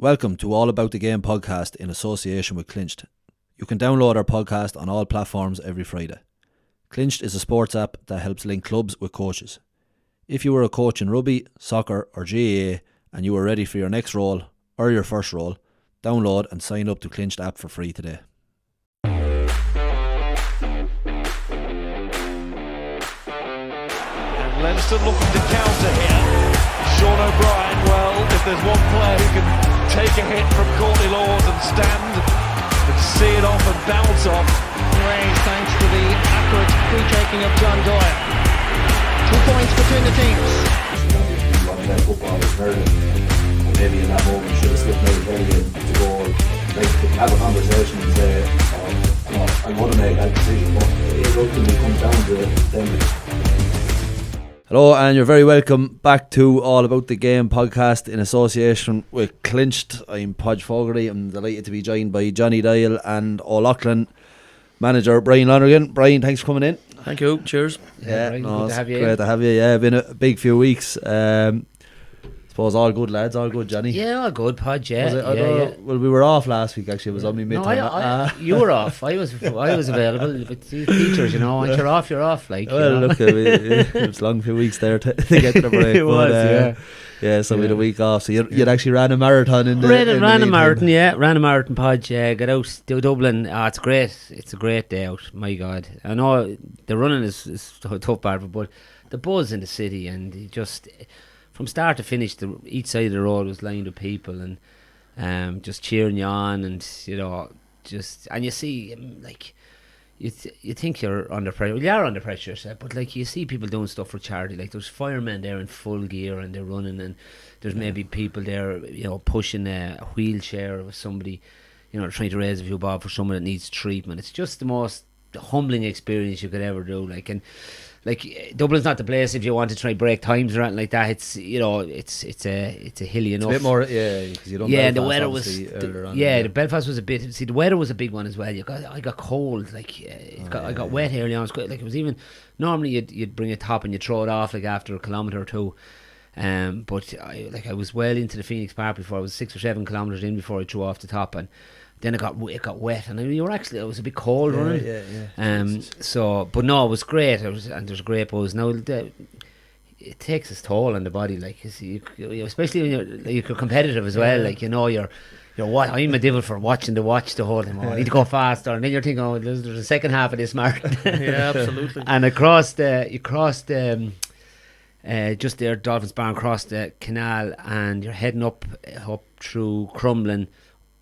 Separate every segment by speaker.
Speaker 1: Welcome to All About the Game podcast in association with Clinched. You can download our podcast on all platforms every Friday. Clinched is a sports app that helps link clubs with coaches. If you were a coach in rugby, soccer or GAA and you are ready for your next role or your first role, download and sign up to Clinched app for free today.
Speaker 2: And Leinster looking to counter here. Sean O'Brien, well, if there's one player who can take a hit from Courtney Laws and stand and see it off and bounce off.
Speaker 3: Raised thanks to the accurate free-taking of John Doyle. 2 points between the teams.
Speaker 4: Football is hurling, and maybe in that moment should have slipped out early to go. Like, have a conversation and say, I want to make that decision, but it ultimately comes down to them.
Speaker 1: Hello and you're very welcome back to All About the Game podcast in association with Clinched. I'm Podge Fogarty. I'm delighted to be joined by Johnny Dial and Old Leighlin manager Brian Lonergan. Brian, thanks for coming in.
Speaker 5: Thank you, cheers.
Speaker 1: Yeah,
Speaker 3: Brian,
Speaker 1: no,
Speaker 3: good to have you.
Speaker 1: Great to have you. Yeah, been a big few weeks. Suppose all good, lads, all good, Johnny.
Speaker 3: Yeah, all good, Podge.
Speaker 1: Was it?
Speaker 3: Yeah.
Speaker 1: Well, we were off last week actually. It was on me
Speaker 3: No,
Speaker 1: mid-time.
Speaker 3: you were off. I was available. But the teachers, once you're off, you're off. Like,
Speaker 1: well, look, it was a long few weeks there to get to the break.
Speaker 3: It was,
Speaker 1: so we had a week off. So you'd actually ran a marathon in the
Speaker 3: ran a
Speaker 1: meantime.
Speaker 3: marathon, ran a marathon, Podge. Got out to Dublin. It's great. It's a great day out. My God, I know the running is a tough part, but the buzz in the city and just from start to finish, each side of the road was lined with people and just cheering you on, and and you see like. You think you're under pressure. Well, you are under pressure, but like you see people doing stuff for charity. Like there's firemen there in full gear and they're running, and there's maybe people there, pushing a wheelchair of somebody, trying to raise a few bob for someone that needs treatment. It's just the most humbling experience you could ever do. Like Dublin's not the place if you want to try break times or anything like that. It's it's a hilly enough.
Speaker 1: It's a bit more, because you don't.
Speaker 3: Yeah,
Speaker 1: Belfast,
Speaker 3: the weather was. The Belfast was a bit. See, the weather was a big one as well. I got cold. Like I got wet early on. It was even normally you'd bring a top and you throw it off like after a kilometre or two. But I was well into the Phoenix Park before. I was 6 or 7 kilometres in before I threw off the top, and then it got wet, and it was a bit cold running. But no, it was great. And there's a great buzz. Now it takes its toll on the body, like especially when you're competitive as well. Like you're what I'm a devil for watching the watch the whole time. I need to go faster, and then you're thinking, there's a second half of this marathon.
Speaker 5: Yeah, absolutely.
Speaker 3: And you crossed just there, Dolphins Barn, crossed the canal, and you're heading up through Crumlin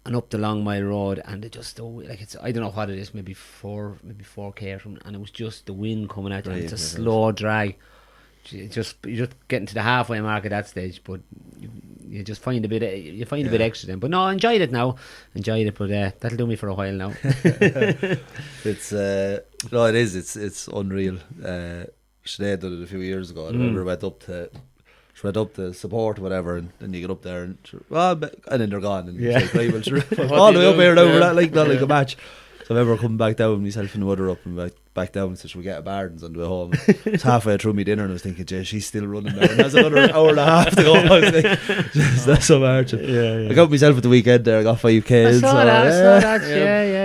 Speaker 3: and up the Long Mile Road, and it just I don't know what it is, maybe 4k from, and it was just the wind coming at you. It's a slow drag. You're just getting to the halfway mark at that stage, but you just find a bit extra then. But no, I enjoyed it, but that'll do me for a while now.
Speaker 1: It's it is. It's unreal. Sinead did it a few years ago. I remember went up to support or whatever, and then you get up there and then they're gone, and it's like, all the way up here now, not like a match. So I remember coming back down, myself and the mother up, and back down, so should we get a Bardens on the way home? It's halfway through my dinner and I was thinking, Jay, she's still running there, and there's another hour and a half to go. I was like, that's so marching. I got myself at the weekend there, I got 5k.
Speaker 3: I saw that.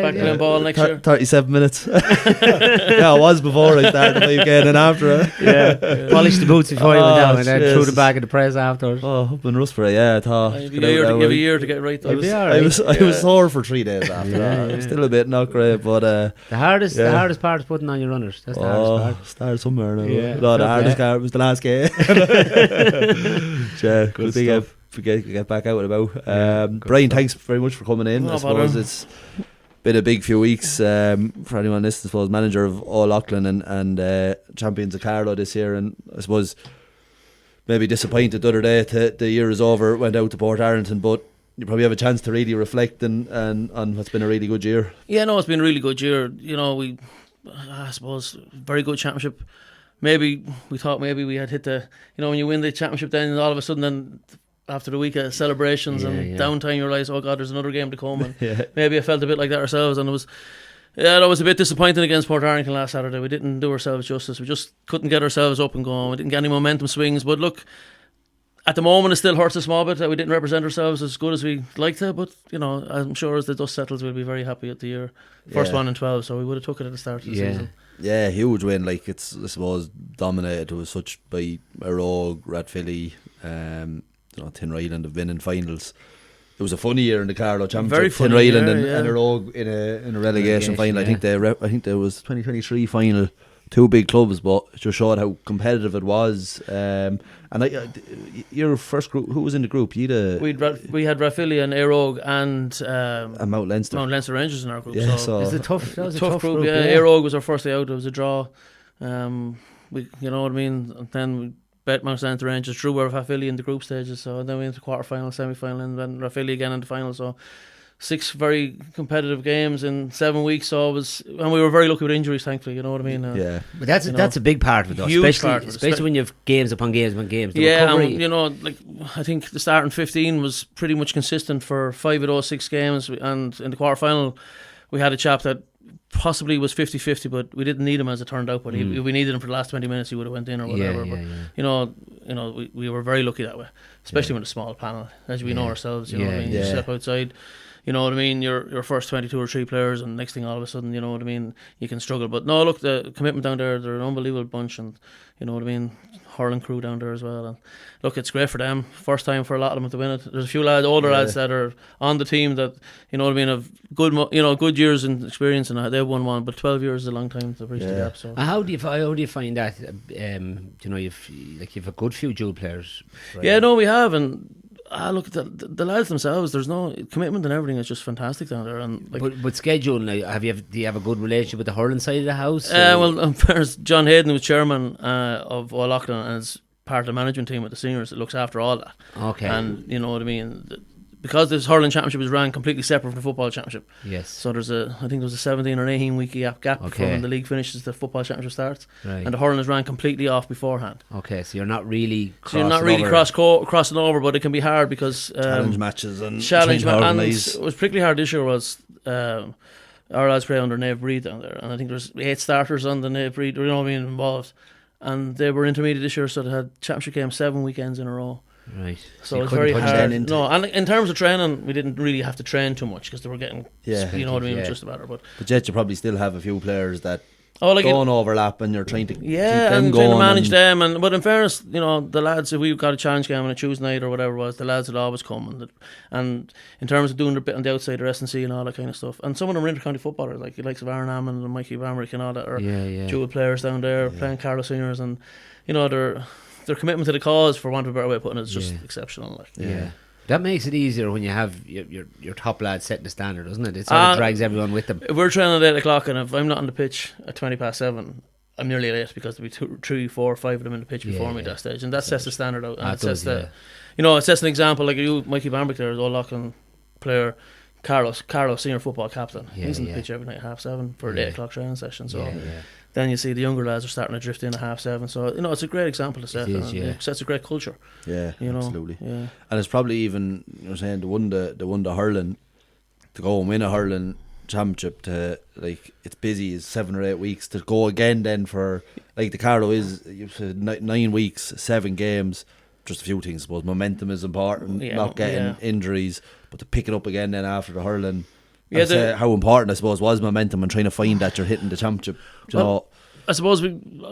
Speaker 5: Back playing ball next year.
Speaker 1: 37 minutes. Yeah, I was before I started the 5k, and after.
Speaker 3: Polished the boots before you went down, and then threw them back in the press afterwards.
Speaker 1: Up in Rusborough, I thought.
Speaker 5: Give a year to get right.
Speaker 1: I was sore for 3 days after that. I was still a bit not great, but
Speaker 3: the hardest part is putting on your runners. That's the hardest part.
Speaker 1: Start somewhere now.
Speaker 3: Yeah.
Speaker 1: No, the hardest part was the last game. Good thing I get back out and about. Brian, thanks very much for coming in. I suppose it's been a big few weeks for anyone listening. I suppose manager of Old Leighlin and champions of Carlow this year, and I suppose maybe disappointed the other day the year is over, went out to Port Arlington, but you probably have a chance to really reflect and on what's been a really good year.
Speaker 5: Yeah, no, it's been a really good year. I suppose very good championship. Maybe we thought we had hit the, when you win the championship, then all of a sudden, then after the week of celebrations and downtime, you realise, oh God, there's another game to come. And maybe I felt a bit like that ourselves, and it was a bit disappointing against Port Arlington last Saturday. We didn't do ourselves justice. We just couldn't get ourselves up and going. We didn't get any momentum swings. But look, at the moment, it still hurts a small bit that we didn't represent ourselves as good as we like to. But I'm sure as the dust settles, we'll be very happy at the year. First one in 12, so we would have took it at the start of the season.
Speaker 1: Yeah, huge win. Like, it's, I suppose, dominated. It was such by Rogue, Rathvilly, Tinryland have been in finals. It was a funny year in the Carlow Championship.
Speaker 5: Very funny
Speaker 1: Tinryland
Speaker 5: year,
Speaker 1: and a Rogue in a relegation final. I think there was 2023 final. Two big clubs, but it just showed how competitive it was. And your first group, who was in the group? We
Speaker 5: had Rathvilly and Rogue and
Speaker 1: Mount Leinster.
Speaker 5: Mount Leinster Rangers in our group.
Speaker 1: Yeah,
Speaker 5: so
Speaker 1: so
Speaker 3: It was a tough group.
Speaker 5: Yeah, Rogue was our first day out. It was a draw. We, you know what I mean. And then we bet Mount Leinster Rangers, drew with Rathvilly in the group stages. So then we went to quarter final, semi final, and then Rathvilly again in the final. So 6 very competitive games in 7 weeks. So it was, and we were very lucky with injuries, thankfully. You know what I mean?
Speaker 1: Yeah,
Speaker 3: but that's a big part of it, though. Especially when you have games upon games upon games. The recovery,
Speaker 5: like I think the starting 15 was pretty much consistent for 5 of those 6 games, and in the quarter final we had a chap that possibly was 50-50, but we didn't need him as it turned out. But if we needed him for the last 20 minutes, he would have went in or whatever. We were very lucky that way, especially with a small panel, as we know ourselves. You know what I mean? You step outside. You know what I mean? Your first 22 or 3 players, and next thing all of a sudden, you know what I mean, you can struggle. But no, look, the commitment down there, they're an unbelievable bunch, and you know what I mean, hurling crew down there as well. And look, it's great for them. First time for a lot of them to win it. There's a few older lads that are on the team that, you know what I mean, have good years and experience, and they've won one. But 12 years is a long time to bridge the gap. So
Speaker 3: how do you find that? You've a good few dual players. Right?
Speaker 5: Yeah, no, we have, and. Look, the lads themselves, there's no commitment and everything. It's just fantastic down there. And like,
Speaker 3: but scheduling, do you have a good relationship with the hurling side of the house?
Speaker 5: Well, there's John Hayden, who's chairman of Old Leighlin, and is part of the management team with the seniors that looks after all that.
Speaker 3: Okay.
Speaker 5: And you know what I mean, because this hurling championship is ran completely separate from the football championship.
Speaker 3: Yes.
Speaker 5: So I think there's a 17 or 18 week gap from when the league finishes, the football championship starts, and the hurling is ran completely off beforehand.
Speaker 3: Okay, so you're not really
Speaker 5: crossing over, but it can be hard because
Speaker 1: challenge matches and
Speaker 5: it was particularly hard this year. Was our lads play under Nave Breed down there, and I think there's 8 starters on the Nave Breed. You know what I mean, involved, and they were intermediate this year, so they had championship games 7 weekends in a row.
Speaker 3: Right.
Speaker 5: So it's very hard. No, and in terms of training, we didn't really have to train too much because they were getting, you know what I mean, just about it. But
Speaker 1: yet you probably still have a few players that
Speaker 5: don't
Speaker 1: overlap, and you're trying to keep them
Speaker 5: and
Speaker 1: going,
Speaker 5: trying to manage them. But in fairness, you know, the lads, if we got a challenge game on a Tuesday night or whatever it was, the lads would always come. And in terms of doing their bit on the outside, the S&C and all that kind of stuff. And some of them are inter-county footballers, like the likes of Aaron Hammond and Mikey Bamrick and all that, or dual players down there playing Carlow seniors, and you know, their commitment to the cause, for want of a better way of putting it, is just exceptional. Like.
Speaker 3: That makes it easier when you have your top lads setting the standard, doesn't it? It sort of drags everyone with them.
Speaker 5: If we're training at 8 o'clock, and if I'm not on the pitch at 7:20, I'm nearly late because there'll be 2, 3, 4, 5 of them in the pitch before me at that stage, and that sets the standard out. And it sets it sets an example. Like you, Mikey Bambrick, there, Old Leighlin player, Carlow senior football captain. He's in the pitch every night at 7:30 for an 8 o'clock training session. So. Then you see the younger lads are starting to drift in at 7:30. So, you know, it's a great example to set. It sets a great culture.
Speaker 1: Yeah,
Speaker 5: you know?
Speaker 1: Absolutely.
Speaker 5: Yeah.
Speaker 1: And it's probably even, you're saying, the one the hurling, to go and win a hurling championship, to, like, it's busy, it's 7 or 8 weeks, to go again then for, like, the Carlow is, you've said 9 weeks, 7 games, just a few things, I suppose. Momentum is important, not getting injuries, but to pick it up again then after the hurling. How important, I suppose, was momentum and trying to find that you're hitting the championship.
Speaker 5: I suppose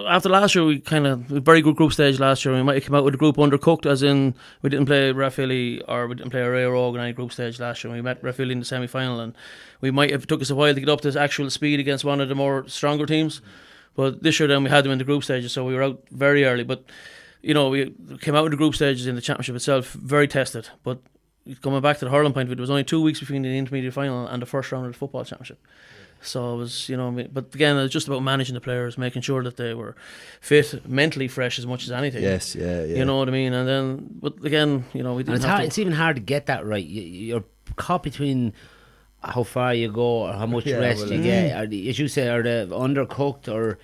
Speaker 5: after last year, we very good group stage last year. We might have come out with a group undercooked, as in we didn't play Rathvilly or we didn't play Ray Rogue in any group stage last year. We met Rathvilly in the semi-final, and we might have took us a while to get up to actual speed against one of the more stronger teams. But this year then we had them in the group stages, so we were out very early. But you know, we came out with the group stages in the championship itself, very tested. But coming back to the hurling point of it, was only 2 weeks between the intermediate final and the first round of the football championship. So it was, you know, but again, it was just about managing the players, making sure that they were fit, mentally fresh as much as anything.
Speaker 1: Yes, yeah.
Speaker 5: You know what I mean? And then, but again, you know, we didn't
Speaker 3: it's even hard to get that right. You're caught between how far you go or how much rest you get. As you say, are they undercooked, or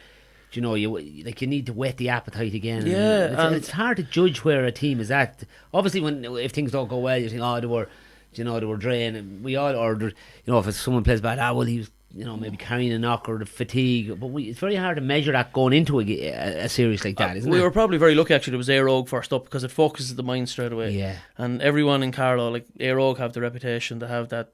Speaker 3: you know, you need to whet the appetite again.
Speaker 5: Yeah,
Speaker 3: it's hard to judge where a team is at. Obviously, if things don't go well, you think, they were draining. We all, or you know, if someone plays bad, maybe carrying a knock or the fatigue. But it's very hard to measure that going into a series like that, isn't it?
Speaker 5: We were probably very lucky actually. It was Éire Óg first up because it focuses the mind straight away.
Speaker 3: Yeah.
Speaker 5: And everyone in Carlow, like Éire Óg, have the reputation to have that,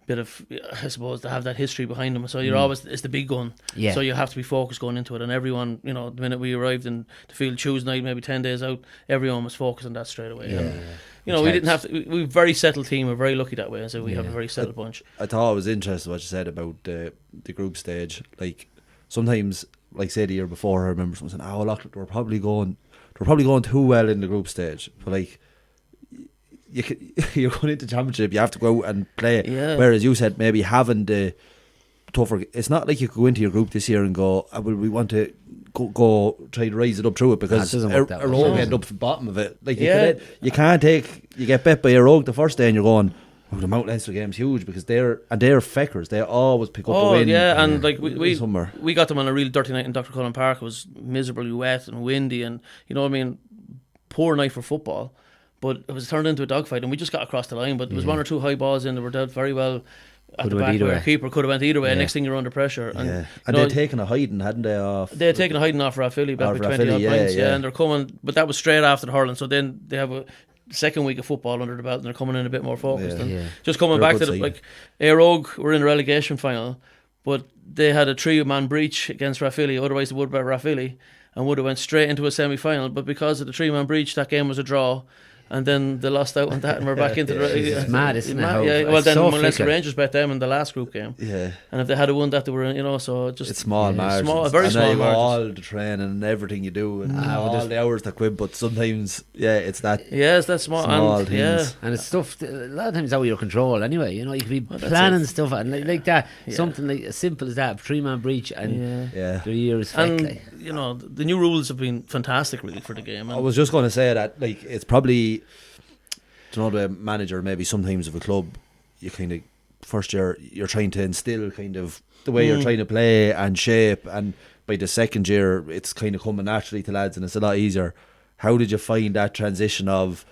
Speaker 5: bit of, I suppose, to have that history behind them. So you're always, it's the big gun.
Speaker 3: Yeah.
Speaker 5: So you have to be focused going into it. And everyone, the minute we arrived in the field Tuesday night, maybe 10 days out, everyone was focused on that straight away.
Speaker 3: Yeah.
Speaker 5: And, we didn't have to. We're a very settled team. We're very lucky that way. So we have a very settled bunch.
Speaker 1: I thought it was interesting what you said about the group stage. Like sometimes, like say the year before, I remember someone saying, "Oh, look, we're probably going too well in the group stage." But like, you're going into championship, you have to go out and play.
Speaker 5: Yeah.
Speaker 1: Whereas you said maybe having the tougher. It's not like you could go into your group this year and go, "Well, we want to." Go try to raise it up through it because Éire end up at the bottom of it. Like you can't you get bet by Éire Óg the first day and you're going, oh, the Mount Leinster game's huge because they're feckers. They always pick up the win.
Speaker 5: And like we got them on a real dirty night in Dr. Cullen Park. It was miserably wet and windy, and poor night for football. But it was turned into a dogfight, and we just got across the line. But there was one or two high balls in that were dealt very well. At the back where a keeper could have went either way.
Speaker 1: Yeah.
Speaker 5: Next thing you're under pressure. And
Speaker 1: they'd taken a hiding, hadn't they?
Speaker 5: They had taken a hiding off Rathvilly back with 20 odd points. Yeah, and they're coming, but that was straight after the hurling. So then they have a second week of football under the belt, and they're coming in a bit more focused. And just coming back to Éire Óg were in the relegation final, but they had a 3-man breach against Rathvilly. Otherwise, they would have beat Rathvilly and would have went straight into a semi-final. But because of the 3-man breach, that game was a draw. And then they lost out on that, and we're back into the.
Speaker 3: It's mad, isn't it?
Speaker 5: Yeah. Well, then unless the Rangers bet them in the last group game.
Speaker 1: Yeah.
Speaker 5: And if they had won that, they were in. So just
Speaker 1: it's small margins.
Speaker 5: Very small margins.
Speaker 1: All the training and everything you do, and all the hours that quit. But sometimes, it's that.
Speaker 5: Yeah, it's that small
Speaker 1: things.
Speaker 5: Yeah,
Speaker 3: and it's stuff a lot of times out of your control. Anyway, you could be planning stuff and like that. Yeah. Something like as simple as that, 3-man breach, and the year is fake.
Speaker 5: And the new rules have been fantastic, really, for the game. And
Speaker 1: I was just going to say that, like, it's probably. The manager maybe sometimes of a club, you kind of first year you're trying to instill kind of the way you're trying to play and shape, and by the second year it's kind of coming naturally to lads and it's a lot easier. How did you find that transition of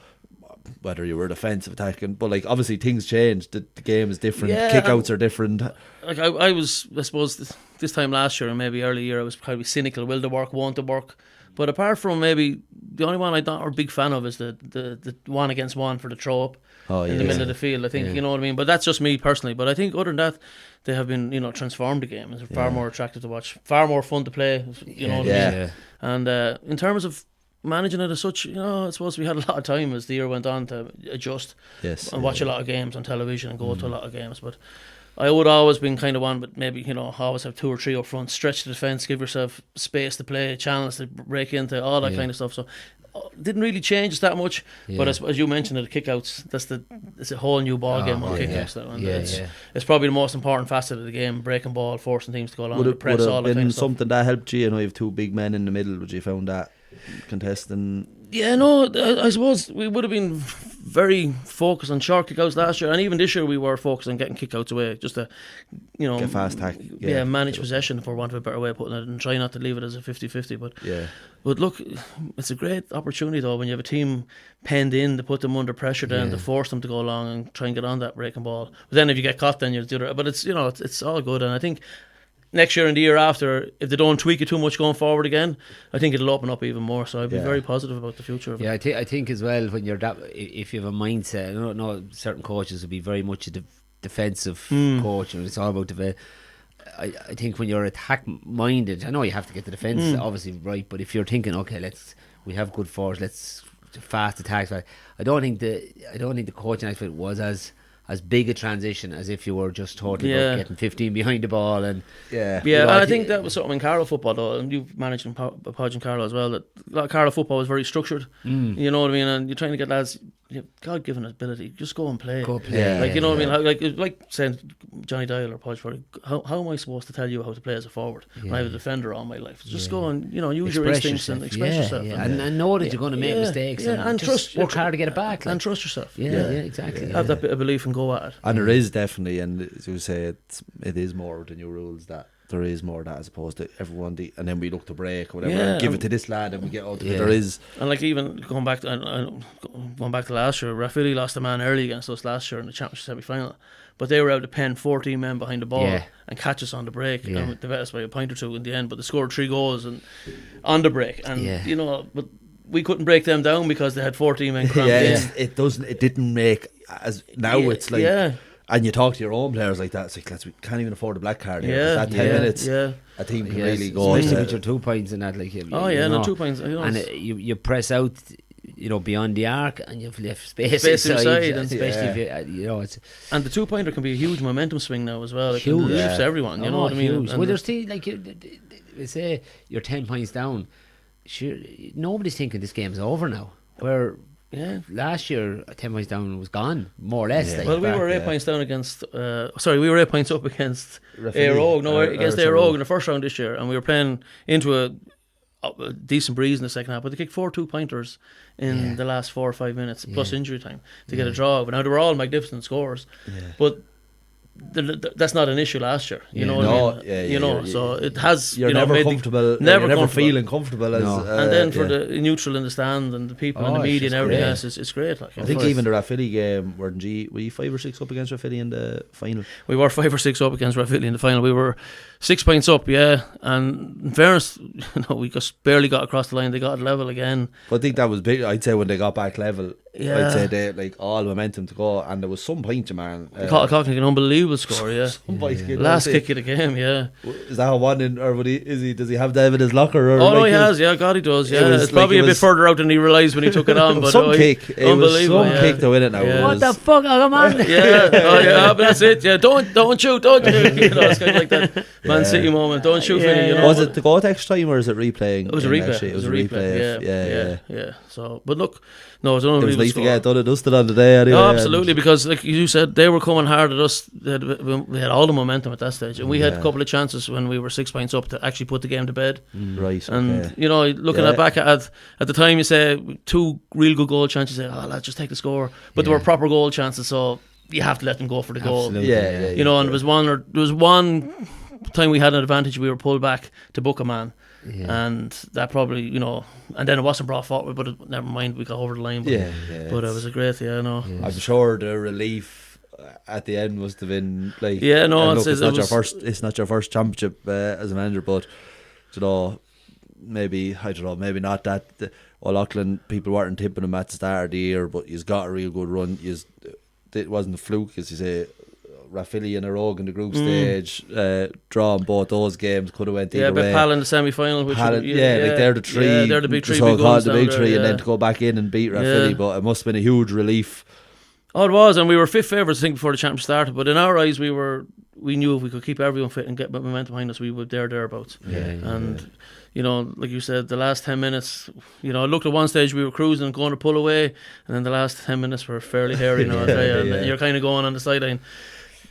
Speaker 1: whether you were defensive, attacking, but like obviously things changed, the game is different, kickouts are different.
Speaker 5: Like I was, I suppose this time last year and maybe early year I was probably cynical, will to work, want to work. But apart from maybe the only one I'm not a big fan of is the 1 against 1 for the throw up in the middle of the field. I think you know what I mean. But that's just me personally. But I think other than that, they have been transformed the game. It's far more attractive to watch, far more fun to play. You know what I mean. And in terms of managing it as such, I suppose we had a lot of time as the year went on to adjust and watch a lot of games on television and go to a lot of games. But I would always been kind of one, but maybe always have 2 or 3 up front, stretch the defence, give yourself space to play, channels to break into, all that kind of stuff. So didn't really change that much. But as you mentioned, the kickouts, it's a whole new ball game on kickouts. It's probably the most important facet of the game: breaking ball, forcing teams to go along, press, all that kind of stuff.
Speaker 1: Something that helped you? You have 2 big men in the middle. Would you found that contesting?
Speaker 5: Yeah, no, I suppose we would have been very focused on short kickouts last year, and even this year we were focused on getting kickouts away, just to,
Speaker 1: get fast tack.
Speaker 5: Manage possession, for want of a better way of putting it, and try not to leave it as a 50-50. But look, it's a great opportunity though when you have a team penned in to put them under pressure, then to force them to go along and try and get on that breaking ball. But then if you get caught, then you'll do it. But it's it's all good, and I think next year and the year after, if they don't tweak it too much going forward again, I think it'll open up even more. So I'd be very positive about the future of it.
Speaker 3: I think as well, when you're that, if you have a mindset, I don't know, certain coaches will be very much a defensive coach, and it's all about I think when you're attack minded, I know you have to get the defence obviously right, but if you're thinking, okay, we have good forwards, let's fast attacks. I don't think the coaching aspect was as big a transition as if you were just totally about getting 15 behind the ball and
Speaker 5: and I think that was something in Carlow football though, and you've managed in Podge and Carlow as well, that a lot of Carlow football was very structured. You know what I mean, and you're trying to get lads, God-given ability, just go and play.
Speaker 3: Go play.
Speaker 5: You know what I mean, like saying Johnny Dial or Podge, how am I supposed to tell you how to play as a forward when I have a defender all my life? Just go and use your instincts and express yourself.
Speaker 3: And know that you're going to make mistakes and
Speaker 5: trust,
Speaker 3: work hard to get it back.
Speaker 5: And trust yourself.
Speaker 3: Exactly.
Speaker 5: Have that bit of belief and go at it.
Speaker 1: And there is definitely, and as you say, it is more with the new rules that there is more of that as opposed to everyone, and then we look to break or whatever,
Speaker 5: Yeah,
Speaker 1: and give it to this lad, and we get out of it.
Speaker 3: Yeah.
Speaker 1: There is,
Speaker 5: And like even going back to last year, Rathvilly lost a man early against us last year in the championship semi-final, but they were able to pen 14 men behind the ball and catch us on the break.
Speaker 3: Yeah.
Speaker 5: And they beat us by a point or two in the end, but they scored 3 goals and on the break, and you know, but we couldn't break them down because they had 14 men crammed in.
Speaker 1: it didn't make as now it's like. And you talk to your own players like that, it's like, lads, we can't even afford a black card here.
Speaker 5: Yeah,
Speaker 1: That 10 minutes,
Speaker 5: yeah.
Speaker 1: a team can really go.
Speaker 3: Especially with your 2 points and that, like you
Speaker 5: Oh yeah, no 2 points. You know,
Speaker 3: and you press out, you know, beyond the arc, and you've left space
Speaker 5: inside,
Speaker 3: and especially if you know it's.
Speaker 5: And the 2-pointer can be a huge momentum swing now as well. It
Speaker 3: Huge.
Speaker 5: can lift everyone. You know what I mean?
Speaker 3: Huge. Well, there's still like they say you're 10 points down. Sure, nobody's thinking this game's over now. Where last year 10 points down was gone, more or less. Like,
Speaker 5: well, we were 8 points down against. We were 8 points up against Éire Óg. Against Éire Óg in the first round this year, and we were playing into a decent breeze in the second half. But they kicked 4 2-pointers in the last 4 or 5 minutes plus injury time to get a draw. But now they were all magnificent scores, but. That's not an issue last year, you know what I mean? So it has.
Speaker 1: You're never comfortable. You're never feeling comfortable.
Speaker 5: And then for the neutral in the stand and the people in the media and everything else, it's great. Like,
Speaker 1: I think even the Rathvilly game, were you 5 or 6 up against Rathvilly in the final?
Speaker 5: We were 5 or 6 up against Rathvilly in the final. We were 6 points up, and in fairness, we just barely got across the line. They got level again.
Speaker 1: But I think that was big. I'd say when they got back level, I'd say they like all momentum to go, and there was some point, man.
Speaker 5: Coughlin, an unbelievable score, last kick of the game,
Speaker 1: Is that one in, or does he have that in his locker? Or
Speaker 5: no, he has, God, he does, It's probably a bit further out than he realised when he took it on, but
Speaker 1: some kick,
Speaker 5: unbelievable,
Speaker 1: kick to win it now.
Speaker 3: What the fuck, come on!
Speaker 5: But that's it, don't shoot, you know, it's kind of like that Man City moment, don't shoot, you know.
Speaker 1: Was it to go to extra time or is it replaying?
Speaker 5: It was a replay.
Speaker 1: Actually? It was a replay. Yeah.
Speaker 5: So, but look, no, it's only.
Speaker 1: It was nice to get done and dusted on the day anyway.
Speaker 5: No, absolutely, because like you said, they were coming hard at us. We had all the momentum at that stage, and we had a couple of chances when we were 6 points up to actually put the game to bed.
Speaker 1: Right,
Speaker 5: and you know, looking back at the time, you say 2 real good goal chances. You say, oh, let's just take the score, but there were proper goal chances, so you have to let them go for the goal. You know, and there was one time we had an advantage. We were pulled back to book a man. And that probably, you know, and then it wasn't brought forward, but never mind, we got over the line. But, but it was a great,
Speaker 1: I'm sure the relief at the end must have been like, it's not your first championship as a manager, but you know, maybe not that. Old Leighlin, people weren't tipping him at the start of the year, but he's got a real good run. It wasn't a fluke, as you say. Rathvilly and Éire Óg in the group stage, drawing both those games, could have went either way.
Speaker 5: Pal in the semi-final, which
Speaker 1: like they're the three,
Speaker 5: they're the big 3
Speaker 1: so
Speaker 5: big guns
Speaker 1: the big
Speaker 5: down
Speaker 1: 3,
Speaker 5: there,
Speaker 1: and then to go back in and beat Rathvilly, but it must have been a huge relief.
Speaker 5: Oh, it was, and we were 5th favourites, I think, before the championship started. But in our eyes, we knew if we could keep everyone fit and get momentum behind us, we would thereabouts. You know, like you said, the last 10 minutes, you know, I looked at one stage, we were cruising and going to pull away, and then the last 10 minutes were fairly hairy. Now, and you're kind of going on the sideline.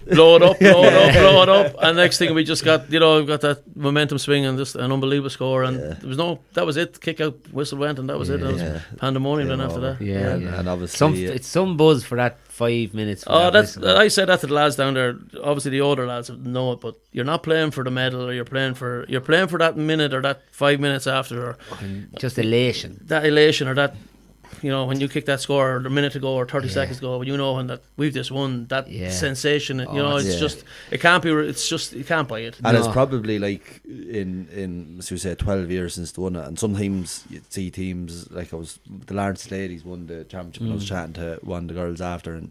Speaker 5: Blow it up, and next thing we just got, got that momentum swing and just an unbelievable score, and that was it. Kick out, whistle went, and that was it. That was pandemonium then after that.
Speaker 1: And obviously
Speaker 3: it's some buzz for that 5 minutes.
Speaker 5: I said that to the lads down there. Obviously the older lads know it, but you're not playing for the medal, or you're playing for that minute or that 5 minutes after, or
Speaker 3: just elation.
Speaker 5: That elation, or that. You know, when you kick that score a minute ago or 30 seconds ago, when you know when that we've just won, that sensation, it's just, it can't be, it's just, you can't buy it.
Speaker 1: And it's probably like in as you say, 12 years since they won it, and sometimes you see teams like the Lawrence ladies won the championship, and I was chatting to one of the girls after, and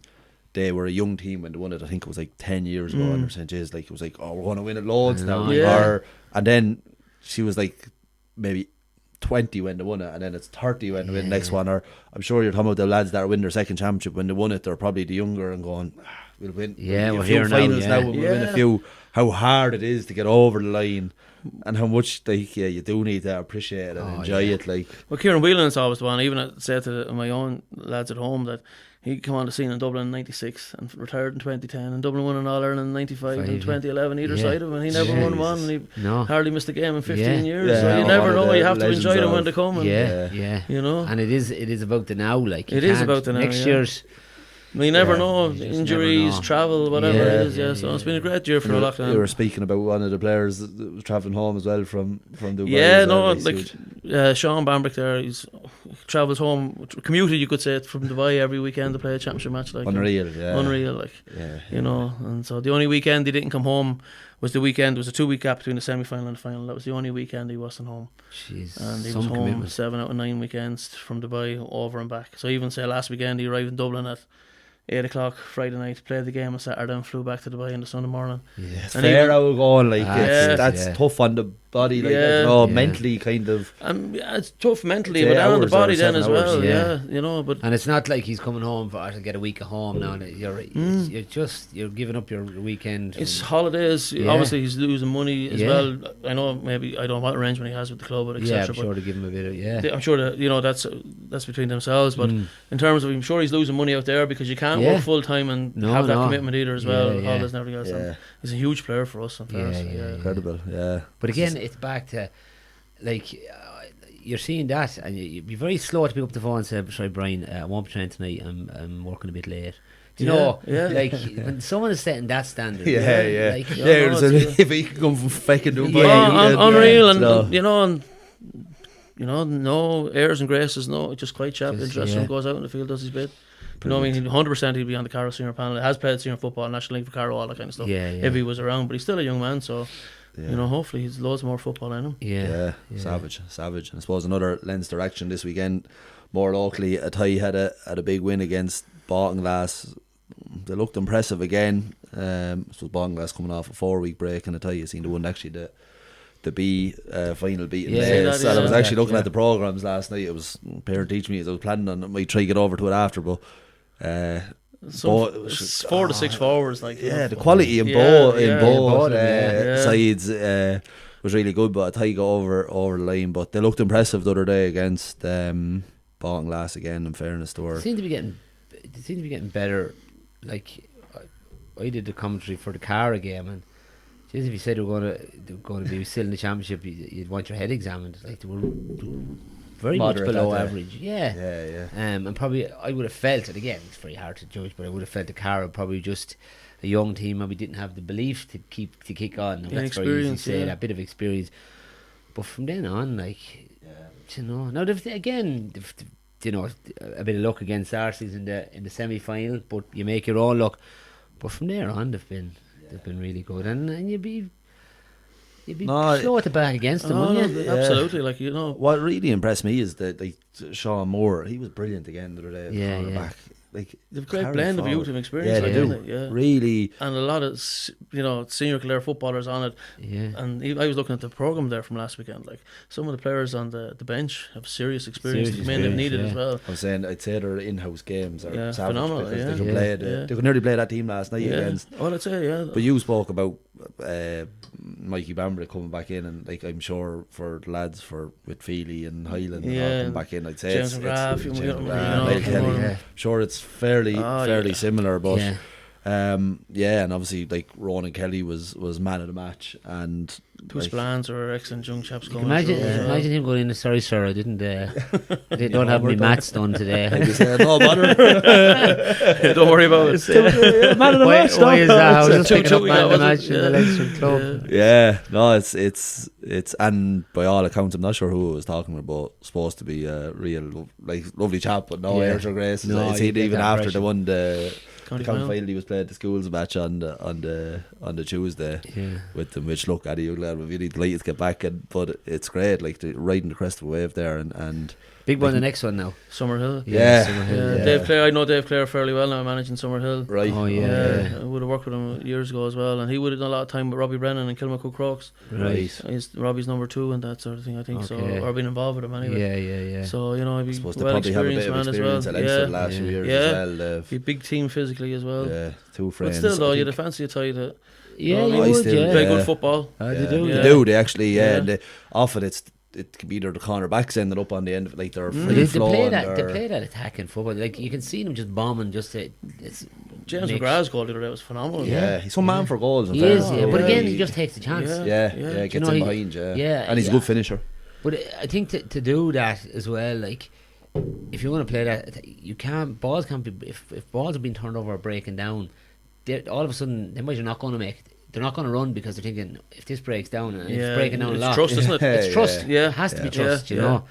Speaker 1: they were a young team when they won it. I think it was like 10 years ago, and they're saying, "Jeez, like it was like, oh, we're going to win it loads now." And then she was like, maybe 20 when they won it, and then it's 30 when they win the next one. Or I'm sure you're talking about the lads that win their second championship when they won it, they're probably the younger and going, we'll win
Speaker 3: we're
Speaker 1: a
Speaker 3: here
Speaker 1: few finals now,
Speaker 3: now
Speaker 1: we'll win a few. How hard it is to get over the line, and how much you do need to appreciate it and enjoy it. Like,
Speaker 5: well, Kieran Whelan's always the one. Even I said to my own lads at home that he came on the scene in Dublin in '96 and retired in 2010, and Dublin won an All-Ireland in '95 and 2011 either side of him, and he never won one, and he hardly missed a game in 15 years. So you never know. You have to enjoy them when they come. And,
Speaker 3: you know. And it is about the now. Like,
Speaker 5: it is about the now.
Speaker 3: Next year's
Speaker 5: We never
Speaker 1: Yeah.
Speaker 5: know,
Speaker 3: You just
Speaker 5: injuries,
Speaker 3: never know.
Speaker 5: travel, whatever
Speaker 1: Yeah.
Speaker 5: it is. Yeah, so it's been a great year for
Speaker 1: You
Speaker 5: Loughlin.
Speaker 1: were speaking about one of the players that was travelling home as well from Dubai.
Speaker 5: Yeah,
Speaker 1: as
Speaker 5: no,
Speaker 1: well,
Speaker 5: like
Speaker 1: huge.
Speaker 5: Sean Bambrick there, he's travels home, commuted, you could say, from Dubai every weekend to play a championship match. Like
Speaker 1: Unreal, yeah.
Speaker 5: unreal, like
Speaker 1: Yeah.
Speaker 5: you know. And so the only weekend he didn't come home was the weekend. There was a 2-week gap between the semi-final and the final. That was the only weekend he wasn't home.
Speaker 3: Jeez,
Speaker 5: And he
Speaker 3: some
Speaker 5: was home
Speaker 3: commitment.
Speaker 5: 7 out of 9 weekends from Dubai, over and back. So even say last weekend he arrived in Dublin at 8 o'clock Friday night, played the game on Saturday and flew back to Dubai on the Sunday morning.
Speaker 3: Yeah.
Speaker 1: It's
Speaker 5: And
Speaker 1: fair
Speaker 5: even-
Speaker 1: how going, like
Speaker 5: Yeah.
Speaker 1: that's
Speaker 3: Yeah.
Speaker 1: tough on the body, like
Speaker 5: Yeah.
Speaker 1: no,
Speaker 3: Yeah.
Speaker 1: mentally kind of.
Speaker 5: Yeah, it's tough mentally,
Speaker 1: It's
Speaker 5: but
Speaker 1: 8
Speaker 5: down on the
Speaker 1: hours or
Speaker 5: body then
Speaker 1: 7
Speaker 5: as well.
Speaker 1: hours,
Speaker 5: Yeah, you know, but
Speaker 3: And it's not like he's coming home to get a week at home now. You're giving up your weekend.
Speaker 5: it's holidays.
Speaker 3: Yeah.
Speaker 5: Obviously, he's losing money as
Speaker 3: Yeah.
Speaker 5: well. I know maybe I don't know what arrangement he has with the club, etc.
Speaker 3: yeah, I'm
Speaker 5: but
Speaker 3: sure to give him a bit of
Speaker 5: I'm sure that that's between themselves. But in terms of, I'm sure he's losing money out there because you can't
Speaker 3: Yeah.
Speaker 5: work full time and
Speaker 3: No,
Speaker 5: have that
Speaker 3: no.
Speaker 5: commitment either as well.
Speaker 3: Yeah, yeah.
Speaker 5: Holidays and everything else.
Speaker 1: Yeah.
Speaker 5: And he's a huge player for us. In fairness.
Speaker 3: yeah.
Speaker 1: Incredible, yeah.
Speaker 3: But again, it's back to like you're seeing that, and you'd be very slow to pick up the phone and say, "Sorry, Brian, I won't be training tonight. I'm working a bit late." Do you
Speaker 5: Yeah,
Speaker 3: know?
Speaker 5: yeah.
Speaker 3: Like when someone is setting that standard.
Speaker 1: Yeah, yeah.
Speaker 3: Like,
Speaker 1: Yeah,
Speaker 5: no,
Speaker 1: so
Speaker 5: it's-
Speaker 1: if he can come from fucking Dubai,
Speaker 5: Oh, unreal, and
Speaker 1: no.
Speaker 5: you know, and no airs and graces, no, just quite chap.
Speaker 3: Just,
Speaker 5: Interesting,
Speaker 3: yeah.
Speaker 5: goes out in the field, does his bit. You know, I mean, 100% he'd be on the Carlow senior panel. He has played senior football, National League for Carlow, all that kind of stuff.
Speaker 3: Yeah, yeah.
Speaker 5: If he was around, but he's still a young man, so
Speaker 1: Yeah.
Speaker 5: you know, hopefully he's loads more football in him.
Speaker 3: Yeah,
Speaker 1: Yeah, savage. I suppose another Leinster action this weekend. More locally, Athy had a big win against Baltinglass. They looked impressive again. So Baltinglass coming off a 4-week break, and Athy seen the one actually the B final beating.
Speaker 3: Yeah,
Speaker 1: there.
Speaker 5: that,
Speaker 1: So I was
Speaker 5: yeah.
Speaker 1: actually looking
Speaker 3: Yeah.
Speaker 1: at the programs last night. It was parent teach meetings. I was planning on I might try to get over to it after, but.
Speaker 5: So
Speaker 1: It's
Speaker 5: 4 to 6 forwards, like
Speaker 1: Yeah, the quality in
Speaker 5: Yeah,
Speaker 1: both
Speaker 5: yeah.
Speaker 3: both, yeah.
Speaker 1: sides was really good, but I got over the line. But they looked impressive the other day against Baltinglass again. In fairness to her,
Speaker 3: They seem to be getting better. Like I did the commentary for the Cara game, and geez, if you said they were going to be still in the championship, you'd want your head examined. Like they were very
Speaker 1: Moderate
Speaker 3: much below
Speaker 1: that day.
Speaker 3: average. Yeah.
Speaker 1: yeah.
Speaker 3: And probably I would have felt it again. It's very hard to judge, but I would have felt the Cara probably just a young team. Maybe didn't have the belief to kick on. And that's very easy to say, that bit of experience. But from then on, like you know, now they've you know, a bit of luck against Arse's in the semi-final, but you make your own luck. But from there on, they've been really good, and you'd be slow at the back against them, wouldn't you?
Speaker 5: Absolutely, like, you know.
Speaker 1: What really impressed me is that like Sean Moore, he was brilliant again the other day.
Speaker 3: Yeah,
Speaker 1: at
Speaker 3: yeah.
Speaker 1: back. Like
Speaker 5: They've a great
Speaker 1: carry
Speaker 5: blend of
Speaker 1: forward.
Speaker 5: youth and experience.
Speaker 1: Yeah,
Speaker 5: like,
Speaker 1: they
Speaker 5: don't
Speaker 1: do.
Speaker 5: Yeah.
Speaker 1: Really.
Speaker 5: And a lot of senior Clare footballers on it.
Speaker 3: Yeah.
Speaker 5: And I was looking at the programme there from last weekend. Like, some of the players on the bench have serious experience
Speaker 3: Serious
Speaker 5: that may have
Speaker 3: experience,
Speaker 5: needed
Speaker 3: yeah.
Speaker 5: as well.
Speaker 1: I was saying, I'd say their in-house games are
Speaker 5: Yeah,
Speaker 1: savage
Speaker 5: phenomenal,
Speaker 1: because
Speaker 5: yeah.
Speaker 1: they could
Speaker 3: Yeah.
Speaker 1: play
Speaker 5: Yeah.
Speaker 1: they could nearly play that team last night
Speaker 5: Yeah.
Speaker 1: against.
Speaker 5: Well, I'd say, yeah.
Speaker 1: But you spoke about Mikey Bambrick coming back in, and like I'm sure for the lads with Feely and Highland and all
Speaker 5: Yeah.
Speaker 1: coming back in, I'd say
Speaker 5: James
Speaker 1: it's
Speaker 5: McGrath,
Speaker 1: James
Speaker 5: you know,
Speaker 1: McGrath,
Speaker 5: you
Speaker 1: Niall
Speaker 5: know,
Speaker 1: Kelly.
Speaker 3: yeah.
Speaker 1: Sure, it's fairly
Speaker 5: yeah.
Speaker 1: similar, but
Speaker 3: Yeah.
Speaker 1: and obviously like Ronan Kelly was man of the match, and
Speaker 5: Two
Speaker 1: like,
Speaker 5: Splans or excellent young chaps
Speaker 3: You
Speaker 5: coming
Speaker 3: can imagine,
Speaker 5: through as well.
Speaker 3: imagine him going in. Sorry, sir, I didn't. I don't have my maths done today.
Speaker 1: like you said, no bother.
Speaker 5: Don't worry about it.
Speaker 1: Man of the
Speaker 3: Why
Speaker 1: match,
Speaker 3: is that? I was
Speaker 5: It's
Speaker 3: just picking up
Speaker 5: 2-2,
Speaker 3: man of the
Speaker 5: yeah,
Speaker 3: match
Speaker 5: was
Speaker 3: in
Speaker 5: it?
Speaker 3: the
Speaker 5: Yeah.
Speaker 3: Leinster club.
Speaker 1: Yeah, no, it's and by all accounts, I'm not sure who I was talking about. Supposed to be a real lovely chap, but no
Speaker 3: Yeah.
Speaker 1: airs or graces.
Speaker 3: No,
Speaker 1: I
Speaker 3: you
Speaker 1: seen
Speaker 3: get
Speaker 1: even
Speaker 3: that
Speaker 1: after
Speaker 3: impression.
Speaker 1: the one the
Speaker 5: County
Speaker 1: county
Speaker 5: final.
Speaker 1: final, he was playing the schools match on the Tuesday
Speaker 3: Yeah.
Speaker 1: with them. Which look, Eddie, you're glad we're really delighted to get back, but it's great, like riding the crest of a wave there, and
Speaker 3: Big one, the next one now.
Speaker 5: Summerhill.
Speaker 1: Yeah.
Speaker 3: Summerhill,
Speaker 5: Yeah, Dave Clare. I know Dave Clare fairly well now, managing Summerhill.
Speaker 1: right.
Speaker 3: Oh, yeah.
Speaker 5: I would have worked with him years ago as well, and he would have done a lot of time with Robbie Brennan and Kilmacud Crokes.
Speaker 3: Right.
Speaker 5: He's Robbie's number 2 and that sort of thing, I think.
Speaker 3: Okay.
Speaker 5: So, or been involved with him anyway.
Speaker 3: Yeah.
Speaker 5: So, you know, I'd
Speaker 1: I
Speaker 5: be
Speaker 1: suppose they
Speaker 5: well
Speaker 1: probably have a bit
Speaker 5: experienced
Speaker 1: of
Speaker 5: man as
Speaker 1: experience
Speaker 5: well.
Speaker 1: at Leinster the
Speaker 5: Yeah.
Speaker 1: last few years
Speaker 5: Yeah.
Speaker 1: as well.
Speaker 5: Be a big team physically as well.
Speaker 1: Yeah, two
Speaker 5: But
Speaker 1: friends.
Speaker 5: still, though,
Speaker 1: I
Speaker 5: you'd
Speaker 1: think.
Speaker 5: have fancy a tie to
Speaker 3: Yeah,
Speaker 5: No,
Speaker 3: you
Speaker 1: I
Speaker 3: would,
Speaker 1: still-
Speaker 3: yeah.
Speaker 5: play
Speaker 1: Yeah.
Speaker 5: good football.
Speaker 3: Oh,
Speaker 1: Yeah,
Speaker 3: they do,
Speaker 1: they
Speaker 3: yeah.
Speaker 1: do. They actually,
Speaker 5: Yeah.
Speaker 1: and often it could be either the cornerbacks ending up on the end of it, like they're free
Speaker 3: They
Speaker 1: flowing.
Speaker 3: play that attacking football. Like you can see them just bombing. Just it's
Speaker 5: James
Speaker 3: makes-
Speaker 5: McGrath's goal the other day was phenomenal.
Speaker 1: Yeah, he's some man for goals. in
Speaker 3: He is,
Speaker 1: fairness.
Speaker 3: yeah. But
Speaker 5: Yeah.
Speaker 3: again, he just takes the chance.
Speaker 5: Yeah.
Speaker 1: Yeah, gets
Speaker 3: You know,
Speaker 1: in
Speaker 3: he-
Speaker 1: behind,
Speaker 3: yeah,
Speaker 1: and he's a
Speaker 3: yeah.
Speaker 1: good finisher.
Speaker 3: But I think to do that as well, like if you want to play that, you can't. Balls can't be. If balls are being turned over or breaking down, all of a sudden they might not going to make. They're not going to run because they're thinking if this breaks down and it's breaking down a lot.
Speaker 5: Trust, isn't it?
Speaker 3: It's trust.
Speaker 5: Yeah.
Speaker 3: It has to be trust. You know.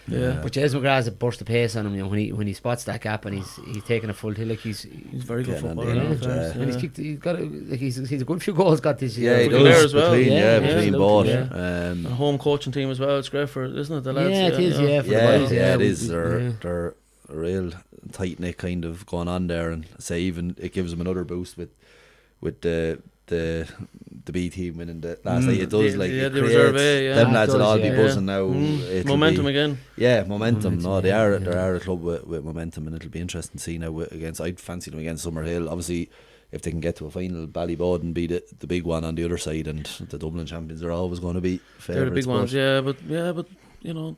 Speaker 5: Yeah.
Speaker 3: But Jez McGrath's a burst of pace on him. You know, when he spots that gap and he's taking a full tilt, like he's
Speaker 5: very good footballer.
Speaker 3: And he's kicked. He's got he's a good few goals got this year.
Speaker 1: Yeah, he
Speaker 5: does
Speaker 1: as well. Between both.
Speaker 5: And home coaching team as well. It's great for, isn't it? The lads.
Speaker 3: Yeah, it is. Yeah, for the boys,
Speaker 1: it is. They're a real tight knit kind of going on there, and say even it gives them another boost with the B team winning the last night. It does it
Speaker 5: the reserve A,
Speaker 1: them lads will all be buzzing now.
Speaker 5: Momentum again.
Speaker 1: Yeah, momentum. No, they are a club with momentum, and it'll be interesting to see now against. I'd fancy them against Summerhill. Obviously, if they can get to a final, Ballyboden and be the big one on the other side, and the Dublin champions are always going to be favourites.
Speaker 5: They're the big ones, but you know.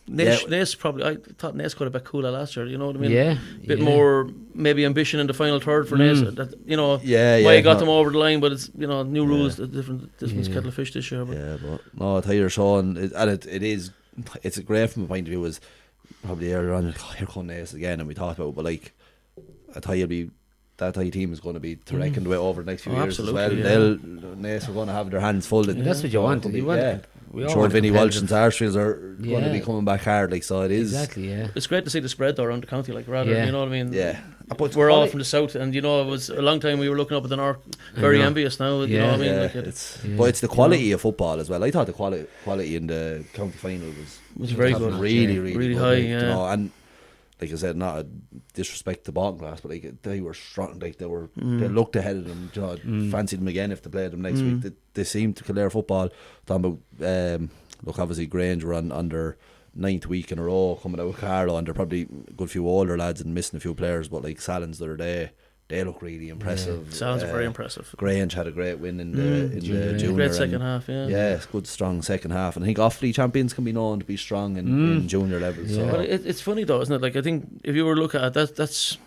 Speaker 5: Nace probably. I thought Nace got a bit cooler last year. You know what I mean?
Speaker 3: Yeah,
Speaker 5: bit more maybe ambition in the final third for Nace. That, you know,
Speaker 1: why
Speaker 5: he got them over the line, but it's new rules, different kettle of fish this year. But.
Speaker 1: But no, I tell you, Sean, it's great from a point of view. Was probably earlier on, here come Nace again, and we talked about it, but like I tell you, that Thai team is going to be to reckon way over the next few years as well. Nace are going to have their hands full.
Speaker 3: That's what you want.
Speaker 1: I'm sure Vinnie Walsh and Sarsfields are going to be coming back hard, like, so it is.
Speaker 3: Exactly, yeah.
Speaker 5: It's great to see the spread though around the county, like, rather, you know what I mean?
Speaker 1: Yeah.
Speaker 5: But we're all from the south, and it was a long time we were looking up at the north, very envious now, you know what I mean? Like
Speaker 1: but it's the quality of football as well. I thought the quality in the county final was
Speaker 5: very good.
Speaker 1: Really
Speaker 5: high,
Speaker 1: good, you know, and like I said, not a disrespect to bottom class, but like they were strong, like they looked ahead of them. You know, fancied them again if they played them next week. They seemed to Kildare football. Talking about look, obviously Grange were on their 9th week in a row coming out with Carlow, and they're probably a good few older lads and missing a few players, but like Salins the other day, they look really impressive.
Speaker 5: Sounds very impressive.
Speaker 1: Grange had a great win in the junior.
Speaker 5: Great second half,
Speaker 1: it's good strong second half, and I think Offaly champions can be known to be strong in junior level. So.
Speaker 5: But it's funny though, isn't it? Like, I think if you were looking at that's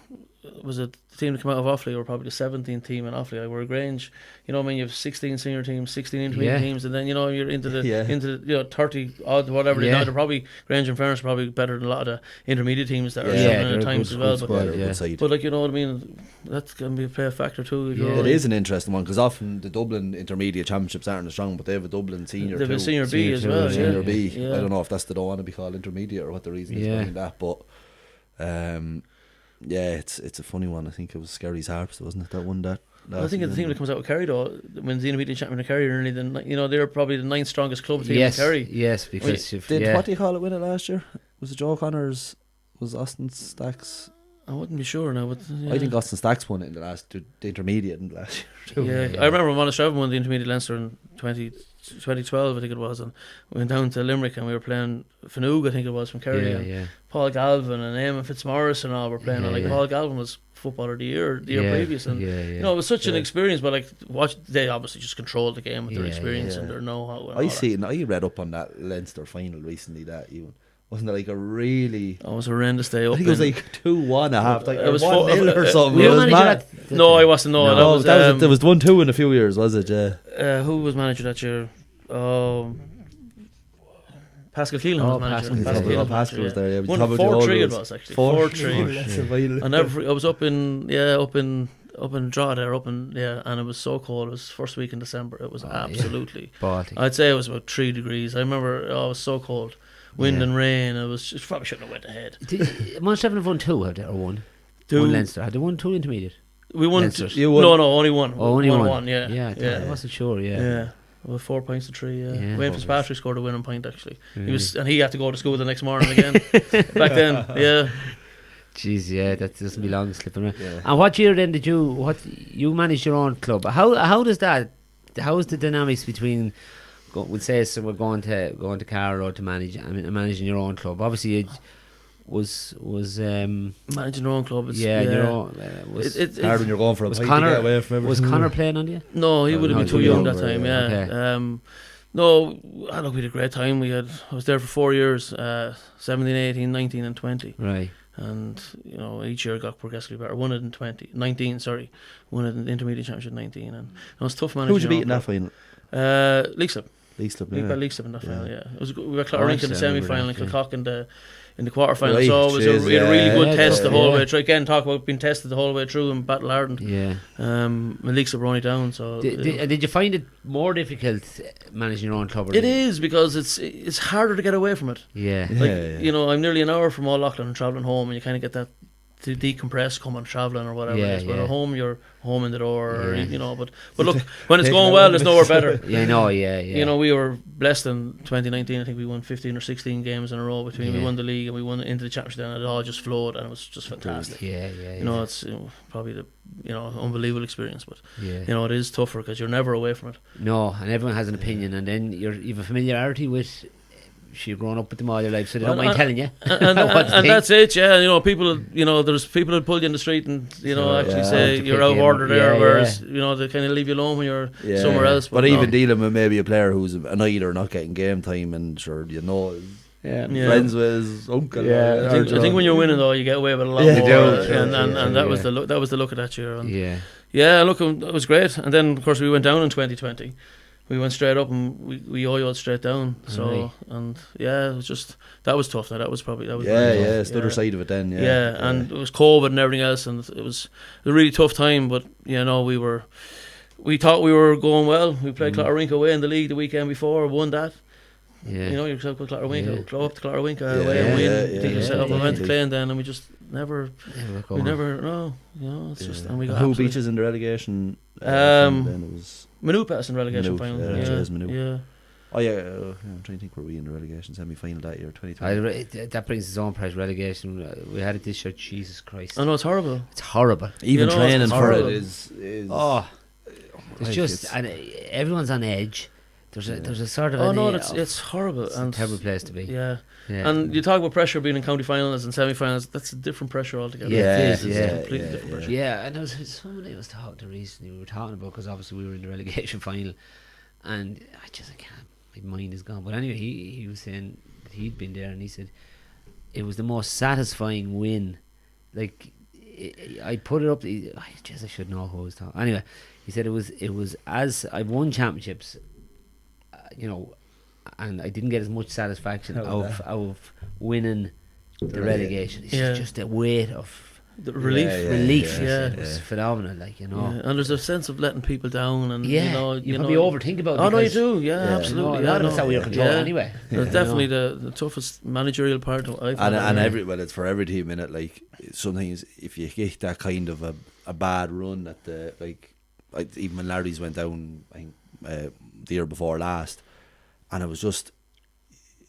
Speaker 5: was it the team that came out of Offaly, or probably the 17th team in Offaly. Like, we're Grange, you know what I mean? You have 16 senior teams, 16 intermediate teams, and then you're into the 30 odd whatever. They're probably Grange and Fairness are probably better than a lot of the intermediate teams that are struggling at times as well. But like, you know what I mean? That's going to be a factor too.
Speaker 1: It is an interesting one, because often the Dublin intermediate championships aren't as strong, but they have a Dublin senior.
Speaker 5: They have a senior B as well.
Speaker 1: Senior B. I don't know if that's they don't want to be called intermediate or what the reason is behind that, but. It's a funny one. I think it was Skerry's Harps, wasn't it? That one that.
Speaker 5: I think the team that comes out with Kerry though, wins the intermediate champion of Kerry, they're probably the 9th strongest club team in Kerry.
Speaker 3: Yes, because
Speaker 1: what do you call it win it last year? Was it Joe Connors? Was Austin Stacks?
Speaker 5: I wouldn't be sure now, but
Speaker 1: I think Austin Stacks won it in the intermediate in the last year too.
Speaker 5: I remember Monastravan won the intermediate Leinster in 2012, I think it was, and we went down to Limerick and we were playing Fanoog, I think it was, from Kerry. Paul Galvin and Eamon Fitzmaurice and all were playing. Paul Galvin was footballer of the year previous, and it was such an experience. But like, they obviously just controlled the game with their experience and their know-how.
Speaker 1: I read up on that Leinster final recently. That even wasn't it like a really?
Speaker 5: Oh, it was a horrendous day.
Speaker 1: I think it was like 2-1 at half. Like, it was 1-0 or something.
Speaker 5: No, I wasn't. No,
Speaker 1: there was 1-2 in a few years, was it?
Speaker 5: Who was manager that year? Pascal Keelan was manager.
Speaker 1: Pascal was there.
Speaker 5: 4-3 it was actually. 4-3. I was up in Drogheda there, and it was so cold. It was first week in December. It was absolutely. I'd say it was about 3 degrees. I remember it was so cold. Wind and rain. It was just probably shouldn't have went ahead.
Speaker 3: Munster have won 2, have they, or 1? 1 Leinster. Had they won 2 intermediate?
Speaker 5: We won. No, only 1.
Speaker 3: Only one.
Speaker 5: Yeah.
Speaker 3: I wasn't sure.
Speaker 5: Yeah. Well, 4 points to 3. Wayne Fitzpatrick scored a winning point actually. He had to go to school the next morning again. Back then,
Speaker 3: Jeez, that doesn't belong slipping around. And what year then did you managed your own club? How does that? How is the dynamics between? We'll say we're going to Carlow to managing your own club. Obviously, it was
Speaker 5: managing your own club.
Speaker 3: It's
Speaker 1: hard when you're going for a
Speaker 3: was Connor playing on you?
Speaker 5: No, he would have been too young that time. Okay. No, we had a great time. I was there for 4 years, 17, 18, 19 and 20.
Speaker 3: Right.
Speaker 5: And each year got progressively better. Won it in 19. Won it in the intermediate championship 19, and it was tough managing.
Speaker 1: Who did you beat in that final?
Speaker 5: Leighlin.
Speaker 1: League slip,
Speaker 5: We
Speaker 1: yeah.
Speaker 5: got League slip in that final. Yeah, it was good. We got
Speaker 3: Oh,
Speaker 5: Clarorink in the
Speaker 3: actually, I
Speaker 5: semi
Speaker 3: remember
Speaker 5: final and
Speaker 3: that, yeah.
Speaker 5: Kilcock in the quarter final.
Speaker 1: Right,
Speaker 5: So it was
Speaker 1: jeez,
Speaker 5: we had a really good
Speaker 3: yeah,
Speaker 5: test the whole
Speaker 3: yeah.
Speaker 5: way through. Again, talk about being tested the whole way through in Battle Ireland.
Speaker 3: Yeah.
Speaker 5: The League slip were only down. So
Speaker 3: Did you find it more difficult managing your own club?
Speaker 5: it is, because it's harder to get away from it.
Speaker 3: Yeah.
Speaker 5: Like,
Speaker 1: Yeah.
Speaker 5: you know, I'm nearly an hour from Old Leighlin and travelling home, and you kind of get that to decompress coming travelling or whatever
Speaker 3: Yeah,
Speaker 5: it is. But
Speaker 3: yeah.
Speaker 5: at home, you're home in the door, or,
Speaker 3: Yeah.
Speaker 5: you know. But look, when it's going well, there's nowhere better.
Speaker 3: Yeah, I know. Yeah.
Speaker 5: You know, we were blessed in 2019. I think we won 15 or 16 games in a row between. We
Speaker 3: Yeah.
Speaker 5: won the league and we won into the championship, and it all just flowed, and it was just fantastic.
Speaker 3: Yeah.
Speaker 5: You know, it's probably the unbelievable experience, but
Speaker 3: Yeah.
Speaker 5: you know, it is tougher because you're never away from it.
Speaker 3: No, and everyone has an opinion, and then you've a familiarity with. You've grown up with them all your life, so they don't mind telling you.
Speaker 5: And
Speaker 3: what to think.
Speaker 5: that's it, yeah. You know, people. You know, there's people that pull you in the street and actually say
Speaker 3: To
Speaker 5: you're
Speaker 3: pick
Speaker 5: out of
Speaker 3: you
Speaker 5: order
Speaker 3: up.
Speaker 5: there,
Speaker 3: Yeah,
Speaker 5: whereas you know they kind of leave you alone when you're
Speaker 1: Yeah.
Speaker 5: somewhere else.
Speaker 1: But
Speaker 5: no.
Speaker 1: even dealing with maybe a player who's annoyed or not getting game time, and sure, you know,
Speaker 3: Yeah.
Speaker 5: Yeah.
Speaker 1: friends with his uncle.
Speaker 3: Yeah.
Speaker 5: I think when you're winning though, you get away with a lot
Speaker 1: Yeah,
Speaker 5: more,
Speaker 1: you do,
Speaker 5: and that
Speaker 3: yeah.
Speaker 5: was the look. That was the look of that year. And
Speaker 3: Yeah.
Speaker 5: look, it was great. And then of course we went down in 2020. We went straight up and we yo-yoed straight down. So
Speaker 3: Right.
Speaker 5: and it was just that was tough. That was
Speaker 1: Yeah,
Speaker 5: really
Speaker 1: yeah,
Speaker 5: tough.
Speaker 1: it's the other side of it then.
Speaker 5: Yeah, and it was COVID and everything else, and it was a really tough time. But you know, we thought we were going well. We played Clarorink away in the league the weekend before, won that.
Speaker 3: Yeah.
Speaker 5: You know, you're up to Clarorink,
Speaker 3: Yeah.
Speaker 5: go up to Clarorink
Speaker 1: Yeah,
Speaker 5: away and win.
Speaker 1: yeah,
Speaker 5: Think we set up and went to
Speaker 1: yeah.
Speaker 5: play, and then we just never,
Speaker 3: Go
Speaker 5: we
Speaker 3: on.
Speaker 5: never. No, you know, it's just and we got
Speaker 1: Who
Speaker 5: absolutely-
Speaker 1: beat us in the relegation? Then it was.
Speaker 5: Maynooth passed in relegation
Speaker 1: Maynooth,
Speaker 5: final.
Speaker 1: yeah,
Speaker 5: Yeah,
Speaker 1: Jez Maynooth.
Speaker 5: yeah.
Speaker 1: Oh yeah, I'm trying to think. Were we in the relegation semi-final that year, 2020?
Speaker 3: That brings its own price relegation. We had it this year. Jesus Christ,
Speaker 5: I know it's horrible.
Speaker 3: it's horrible.
Speaker 1: Even
Speaker 5: you know,
Speaker 1: training
Speaker 5: it's
Speaker 1: for it
Speaker 5: horrible.
Speaker 1: is
Speaker 3: Oh, it's
Speaker 1: like,
Speaker 3: just and everyone's on edge. There's a sort of
Speaker 5: Oh
Speaker 3: an
Speaker 5: no,
Speaker 3: air
Speaker 5: it's
Speaker 3: of-
Speaker 5: horrible.
Speaker 3: it's
Speaker 5: And
Speaker 3: a terrible place to be.
Speaker 5: yeah.
Speaker 3: Yeah.
Speaker 5: And you talk about pressure being in county finals and semi-finals. That's a different pressure altogether.
Speaker 3: Yeah, it
Speaker 1: Yeah,
Speaker 3: is,
Speaker 5: It's
Speaker 3: yeah,
Speaker 5: a completely different pressure.
Speaker 3: Yeah, and there was somebody I was talking to recently. We were talking about because obviously we were in the relegation final, and I can't. My mind is gone. But anyway, he was saying that he'd been there, and he said it was the most satisfying win. Like I put it up. I should know who I was talking. Anyway, he said it was as I've won championships, you know, and I didn't get as much satisfaction out of winning the relegation. It's just a weight of
Speaker 5: The relief.
Speaker 3: relief.
Speaker 5: yeah.
Speaker 3: It was phenomenal, like, you know.
Speaker 5: Yeah. And there's a sense of letting people down, and
Speaker 3: Yeah,
Speaker 5: you know,
Speaker 3: you probably overthink about it.
Speaker 5: Oh no, you
Speaker 3: because,
Speaker 5: do. Yeah,
Speaker 1: Yeah.
Speaker 5: absolutely.
Speaker 3: you know, a lot
Speaker 5: yeah,
Speaker 3: of it's
Speaker 5: no.
Speaker 3: out of your control
Speaker 5: Yeah.
Speaker 3: anyway.
Speaker 5: It's
Speaker 3: you
Speaker 5: definitely
Speaker 3: know.
Speaker 5: the toughest managerial part of I've had.
Speaker 1: and it's for every team in it. Like sometimes if you get that kind of a bad run at the even when Larry's went down, I think the year before last, and it was just.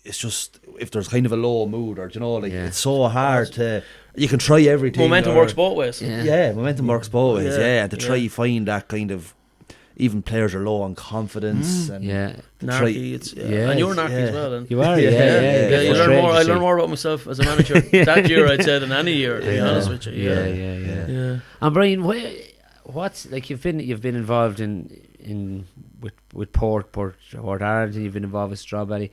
Speaker 1: It's just if there's kind of a low mood, or it's so hard to. You can try everything.
Speaker 5: Momentum works both ways.
Speaker 3: Yeah.
Speaker 1: Momentum works both ways.
Speaker 5: Yeah,
Speaker 1: Yeah, and to try
Speaker 5: yeah.
Speaker 1: find that kind of. Even players are low on confidence. And
Speaker 3: Yeah.
Speaker 1: to try-
Speaker 5: Narky, it's
Speaker 3: Yeah,
Speaker 5: and you're
Speaker 3: it's-
Speaker 5: narky as well. And
Speaker 3: You are,
Speaker 1: Yeah,
Speaker 3: yeah.
Speaker 5: you learn more. I learn more about myself as a manager that year, I'd say, than any year. To be honest with you.
Speaker 3: Yeah. And Brian, what's like you've been involved in with Port Ireland, you've been involved with Strawberry.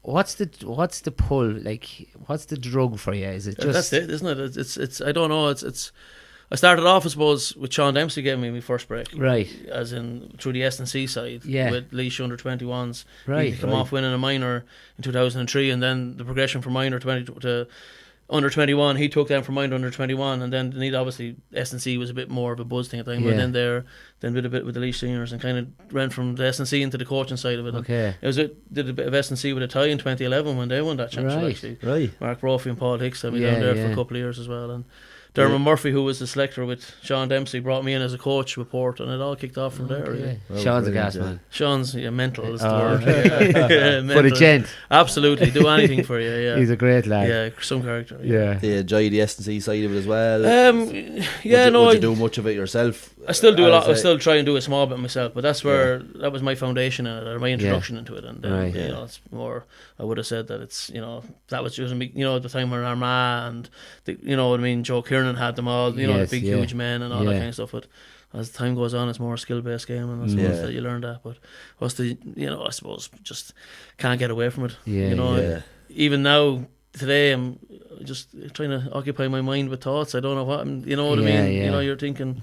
Speaker 3: What's the pull? Like, what's the drug for you? Is it just
Speaker 5: That's it, isn't it? It's I don't know. It's. I started off, I suppose, with Sean Dempsey gave me my first break.
Speaker 3: right?
Speaker 5: As in through the S&C side,
Speaker 3: Yeah.
Speaker 5: with Laois under 21s.
Speaker 3: Right.
Speaker 5: He come off winning a minor in 2003, and then the progression from minor 20 to under 21. He took them from minor to under 21, and then the obviously S&C was a bit more of a buzz thing at the time.
Speaker 3: Yeah.
Speaker 5: But then did a bit with the Laois seniors, and kind of ran from the S&C into the coaching side of it. And
Speaker 3: Okay.
Speaker 5: did a bit of S&C with a tie in 2011 when they won that championship.
Speaker 3: Right.
Speaker 5: Actually,
Speaker 1: Right.
Speaker 5: Mark Brophy and Paul Hicks had me
Speaker 3: Yeah,
Speaker 5: down there for
Speaker 3: yeah.
Speaker 5: a couple of years as well, and Dermot Murphy, who was the selector with Sean Dempsey, brought me in as a coach with Port, and it all kicked off from there.
Speaker 3: Yeah.
Speaker 1: Well,
Speaker 3: Sean's a
Speaker 1: brilliant,
Speaker 3: gas
Speaker 1: yeah.
Speaker 3: man.
Speaker 5: Sean's mental is the
Speaker 3: Oh,
Speaker 5: word.
Speaker 3: okay.
Speaker 5: Yeah,
Speaker 3: For the
Speaker 5: mental.
Speaker 3: gent,
Speaker 5: Absolutely, do anything for you. Yeah,
Speaker 3: he's a great lad.
Speaker 5: yeah, some character.
Speaker 3: Yeah.
Speaker 1: They enjoy the S&C side of it as well.
Speaker 5: Yeah,
Speaker 1: would you do much of it yourself?
Speaker 5: I still do a lot. I
Speaker 1: As
Speaker 5: still try and do a small bit myself, but that's where that was my foundation in it, or my introduction into it, and then
Speaker 3: Right.
Speaker 5: you know, it's more. I would have said that it's that was just me, at the time when Armagh and what I mean, Joe Kiernan had them all, the
Speaker 3: Yes,
Speaker 5: big
Speaker 3: yeah.
Speaker 5: huge men and all that
Speaker 3: Yeah.
Speaker 5: kind of stuff. But as time goes on, it's more a skill based game, and I suppose
Speaker 1: Yeah.
Speaker 5: that you learn that. But what's the I suppose just can't get away from it.
Speaker 3: Yeah,
Speaker 1: yeah.
Speaker 5: Even now today, I'm just trying to occupy my mind with thoughts. I don't know what you know what I
Speaker 3: Yeah,
Speaker 5: mean.
Speaker 3: yeah.
Speaker 5: You're thinking.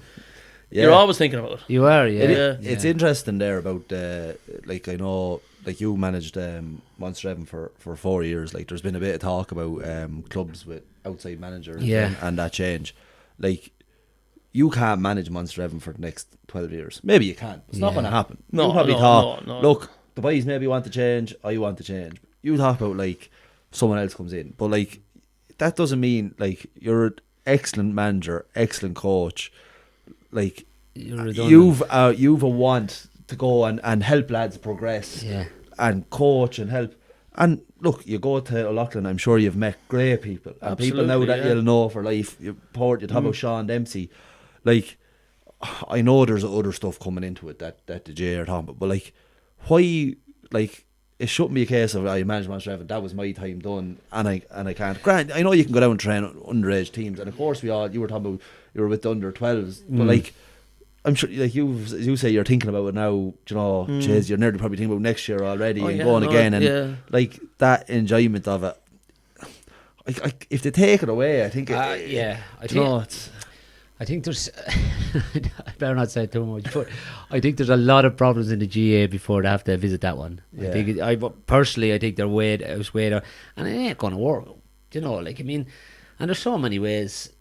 Speaker 5: You're always thinking about it.
Speaker 3: You are, yeah.
Speaker 1: It's interesting there about like I know like you managed Munster Evan for 4 years. Like there's been a bit of talk about clubs with outside managers and that change. Like you can't manage Munster Evan for the next 12 years. Maybe you can. It's not going to happen. You probably thought, look, the boys maybe want to change. I want to change. You talk about like someone else comes in, but like that doesn't mean like you're an excellent manager, excellent coach. Like you've a want to go and help lads progress and coach and help. And look, you go to Old Leighlin, I'm sure you've met great people and people now that you'll know for life. You talk about Sean Dempsey. Like I know there's other stuff coming into it that the J are talking about, but like why like it shouldn't be a case of I managed Munster Evan, that was my time done and I can't. Grant, I know you can go down and train underage teams, and of course you were talking about you were with the under 12s, but like I'm sure like you say you're thinking about it now, you know, jeez, you're nearly probably thinking about next year already and going again, and like that enjoyment of it. If they take it away, I think
Speaker 3: I think there's I better not say too much, but I think there's a lot of problems in the GA before they have to visit that one. I personally think they're way out, and it ain't going to work. You know, like I mean, and there's so many ways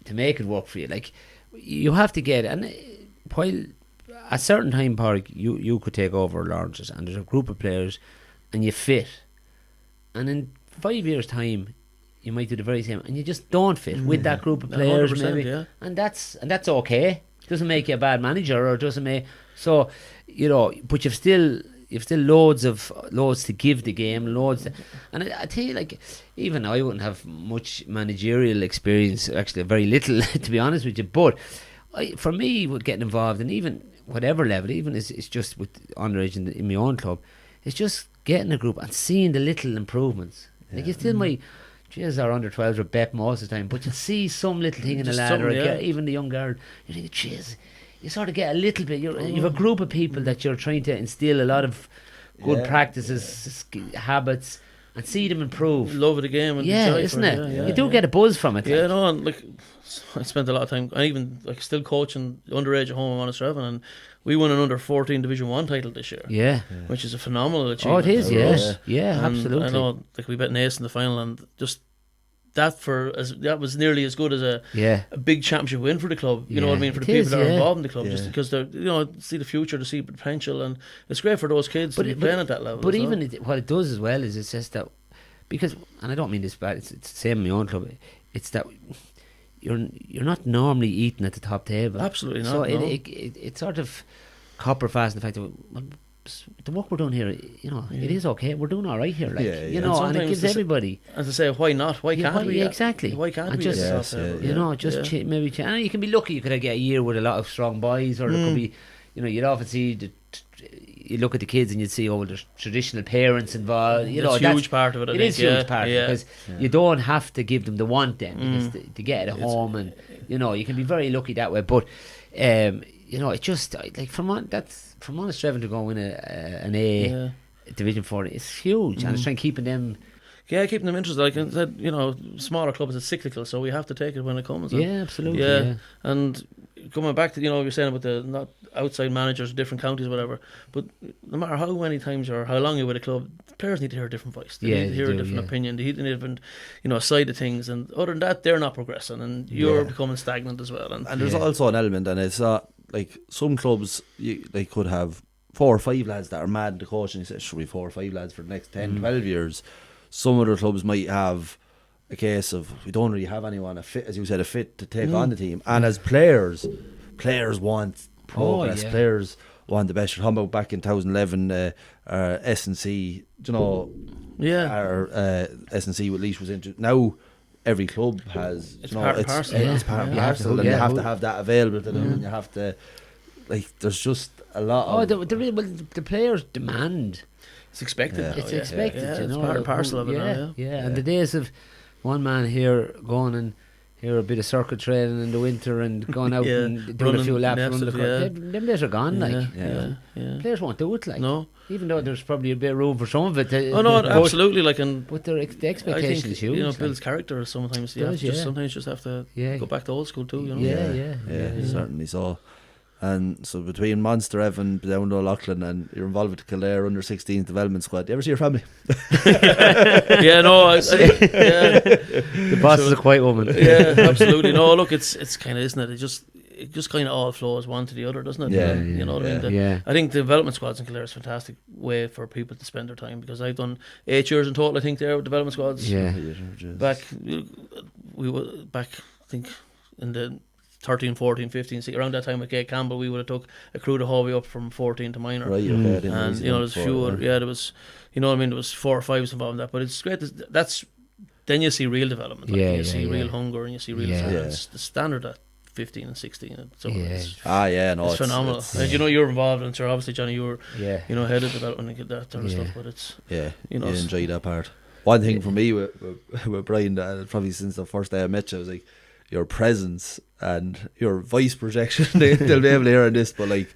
Speaker 3: to make it work for you. Like you have to get, and while at a certain time, Park, you could take over Lawrence's, and there's a group of players, and you fit, and in 5 years' time, you might do the very same, and you just don't fit with that group of players, maybe, and that's okay. It doesn't make you a bad manager, or it doesn't make so, you know. But you've still loads to give the game, and I tell you, like, even I wouldn't have much managerial experience, actually very little to be honest with you. But for me, with getting involved, and even whatever level, even it's just with underage in my own club, it's just getting a group and seeing the little improvements. Like you still might. Jeez, our under 12s are bet most of the time, but you see some little thing in the lad, or even the young girl, you think, jeez, you sort of get a little bit. You have a group of people that you're trying to instill a lot of good practices, habits, and see them improve.
Speaker 5: Love of the game, and enjoy
Speaker 3: isn't
Speaker 5: it?
Speaker 3: it? You do get a buzz from it.
Speaker 5: Yeah, no, and like I spent a lot of time. I even like still coaching underage at home in Munster Evan, and we won an under 14 Division 1 title this year, which is a phenomenal achievement.
Speaker 3: Oh, it is, yeah, absolutely.
Speaker 5: I know, like we bet Naas in the final, and just that was nearly as good as a big championship win for the club. You know what I mean, for the people that are involved in the club, just because they're see the future, to see potential, and it's great for those kids to be playing at that level.
Speaker 3: But even what it does as well is it's just that, because, and I don't mean this bad, it's the same in my own club. It's that you're not normally eating at the top table.
Speaker 5: Absolutely not.
Speaker 3: So it sort of copper fast in the fact that the work we're doing here, you know, it is okay. We're doing all right here, like you know, and it gives everybody.
Speaker 5: As I say, why not? Why can't we?
Speaker 3: Exactly.
Speaker 5: Why can't we?
Speaker 3: Just you know, just maybe. And you can be lucky. You could get a year with a lot of strong boys, or there could be, you know, you'd often see you look at the kids and you'd see, oh, there's traditional parents involved. You know,
Speaker 5: that's a huge part of it.
Speaker 3: It is a huge part because you don't have to give them the want then, because to get it at home, and you know, you can be very lucky that way. But you know, it just like from Munster Evan to go win an A Division 4, it's huge, and it's trying keeping them.
Speaker 5: Yeah, keeping them interested. Like I said, you know, smaller clubs are cyclical, so we have to take it when it comes.
Speaker 3: Yeah, absolutely. Yeah,
Speaker 5: and coming back to, you know, you're saying about the not outside managers, different counties, whatever. But no matter how many times or how long you're with a club, players need to hear a different voice. They need to hear a different opinion. They need a different, you know, side of things. And other than that, they're not progressing, and you're becoming stagnant as well. And
Speaker 1: there's also an element, and it's like some clubs they could have 4 or 5 lads that are mad to coach, and you say, should we 4 or 5 lads for the next 10, 12 years? Some other clubs might have a case of, we don't really have anyone a fit, as you said, a fit to take on the team. And as players want progress. Players want the best. You're talking about back in 2011, S&C, you know, our S&C with Laois was into. Now every club has,
Speaker 5: it's part and parcel. It's
Speaker 1: part and parcel, and you have to have that available to them, and you have to, like, there's just a lot of...
Speaker 3: the players demand.
Speaker 5: It's expected.
Speaker 3: It's expected. You know,
Speaker 5: it's part and parcel of it now.
Speaker 3: And the days of one man here going and here a bit of circuit training in the winter and going out and doing a few laps. Them days are gone. Players won't do it. Like,
Speaker 5: no.
Speaker 3: Even though there's probably a bit of room for some of it.
Speaker 5: Absolutely. Like,
Speaker 3: but the expectation is huge.
Speaker 5: You know, builds character sometimes. Sometimes you just have to go back to old school too. You know.
Speaker 1: Yeah, certainly so. And so between Monster, Evan, down to Old Leighlin, and you're involved with the Kildare under 16 development squad. Do you ever see your family?
Speaker 3: The boss is a quiet woman.
Speaker 5: Yeah, absolutely. No, look, it's kind of, isn't it? It just kind of all flows one to the other, doesn't it?
Speaker 1: Yeah,
Speaker 5: you know what I mean? I think the development squads in Kildare is a fantastic way for people to spend their time, because I've done 8 years in total, I think, there with development squads.
Speaker 3: Yeah.
Speaker 5: Back, I think, in the 13, 14, 15, around that time with Gay Campbell, we would have took a crew the whole way up from 14 to minor.
Speaker 1: Right,
Speaker 5: and there's a few there was, you know what I mean, there was 4 or 5 involved in that, but it's great. That's then you see real development. Like, you see real hunger, and you see real it's the standard at 15 and 16. So it's phenomenal. And you know, you're involved, and so obviously, Johnny, you were you know, head of development and get that sort of stuff. But it's you know,
Speaker 1: you enjoy that part. One thing for me with Brian, probably since the first day I met you, was like your presence and your voice projection. They'll be able to hear this, but like,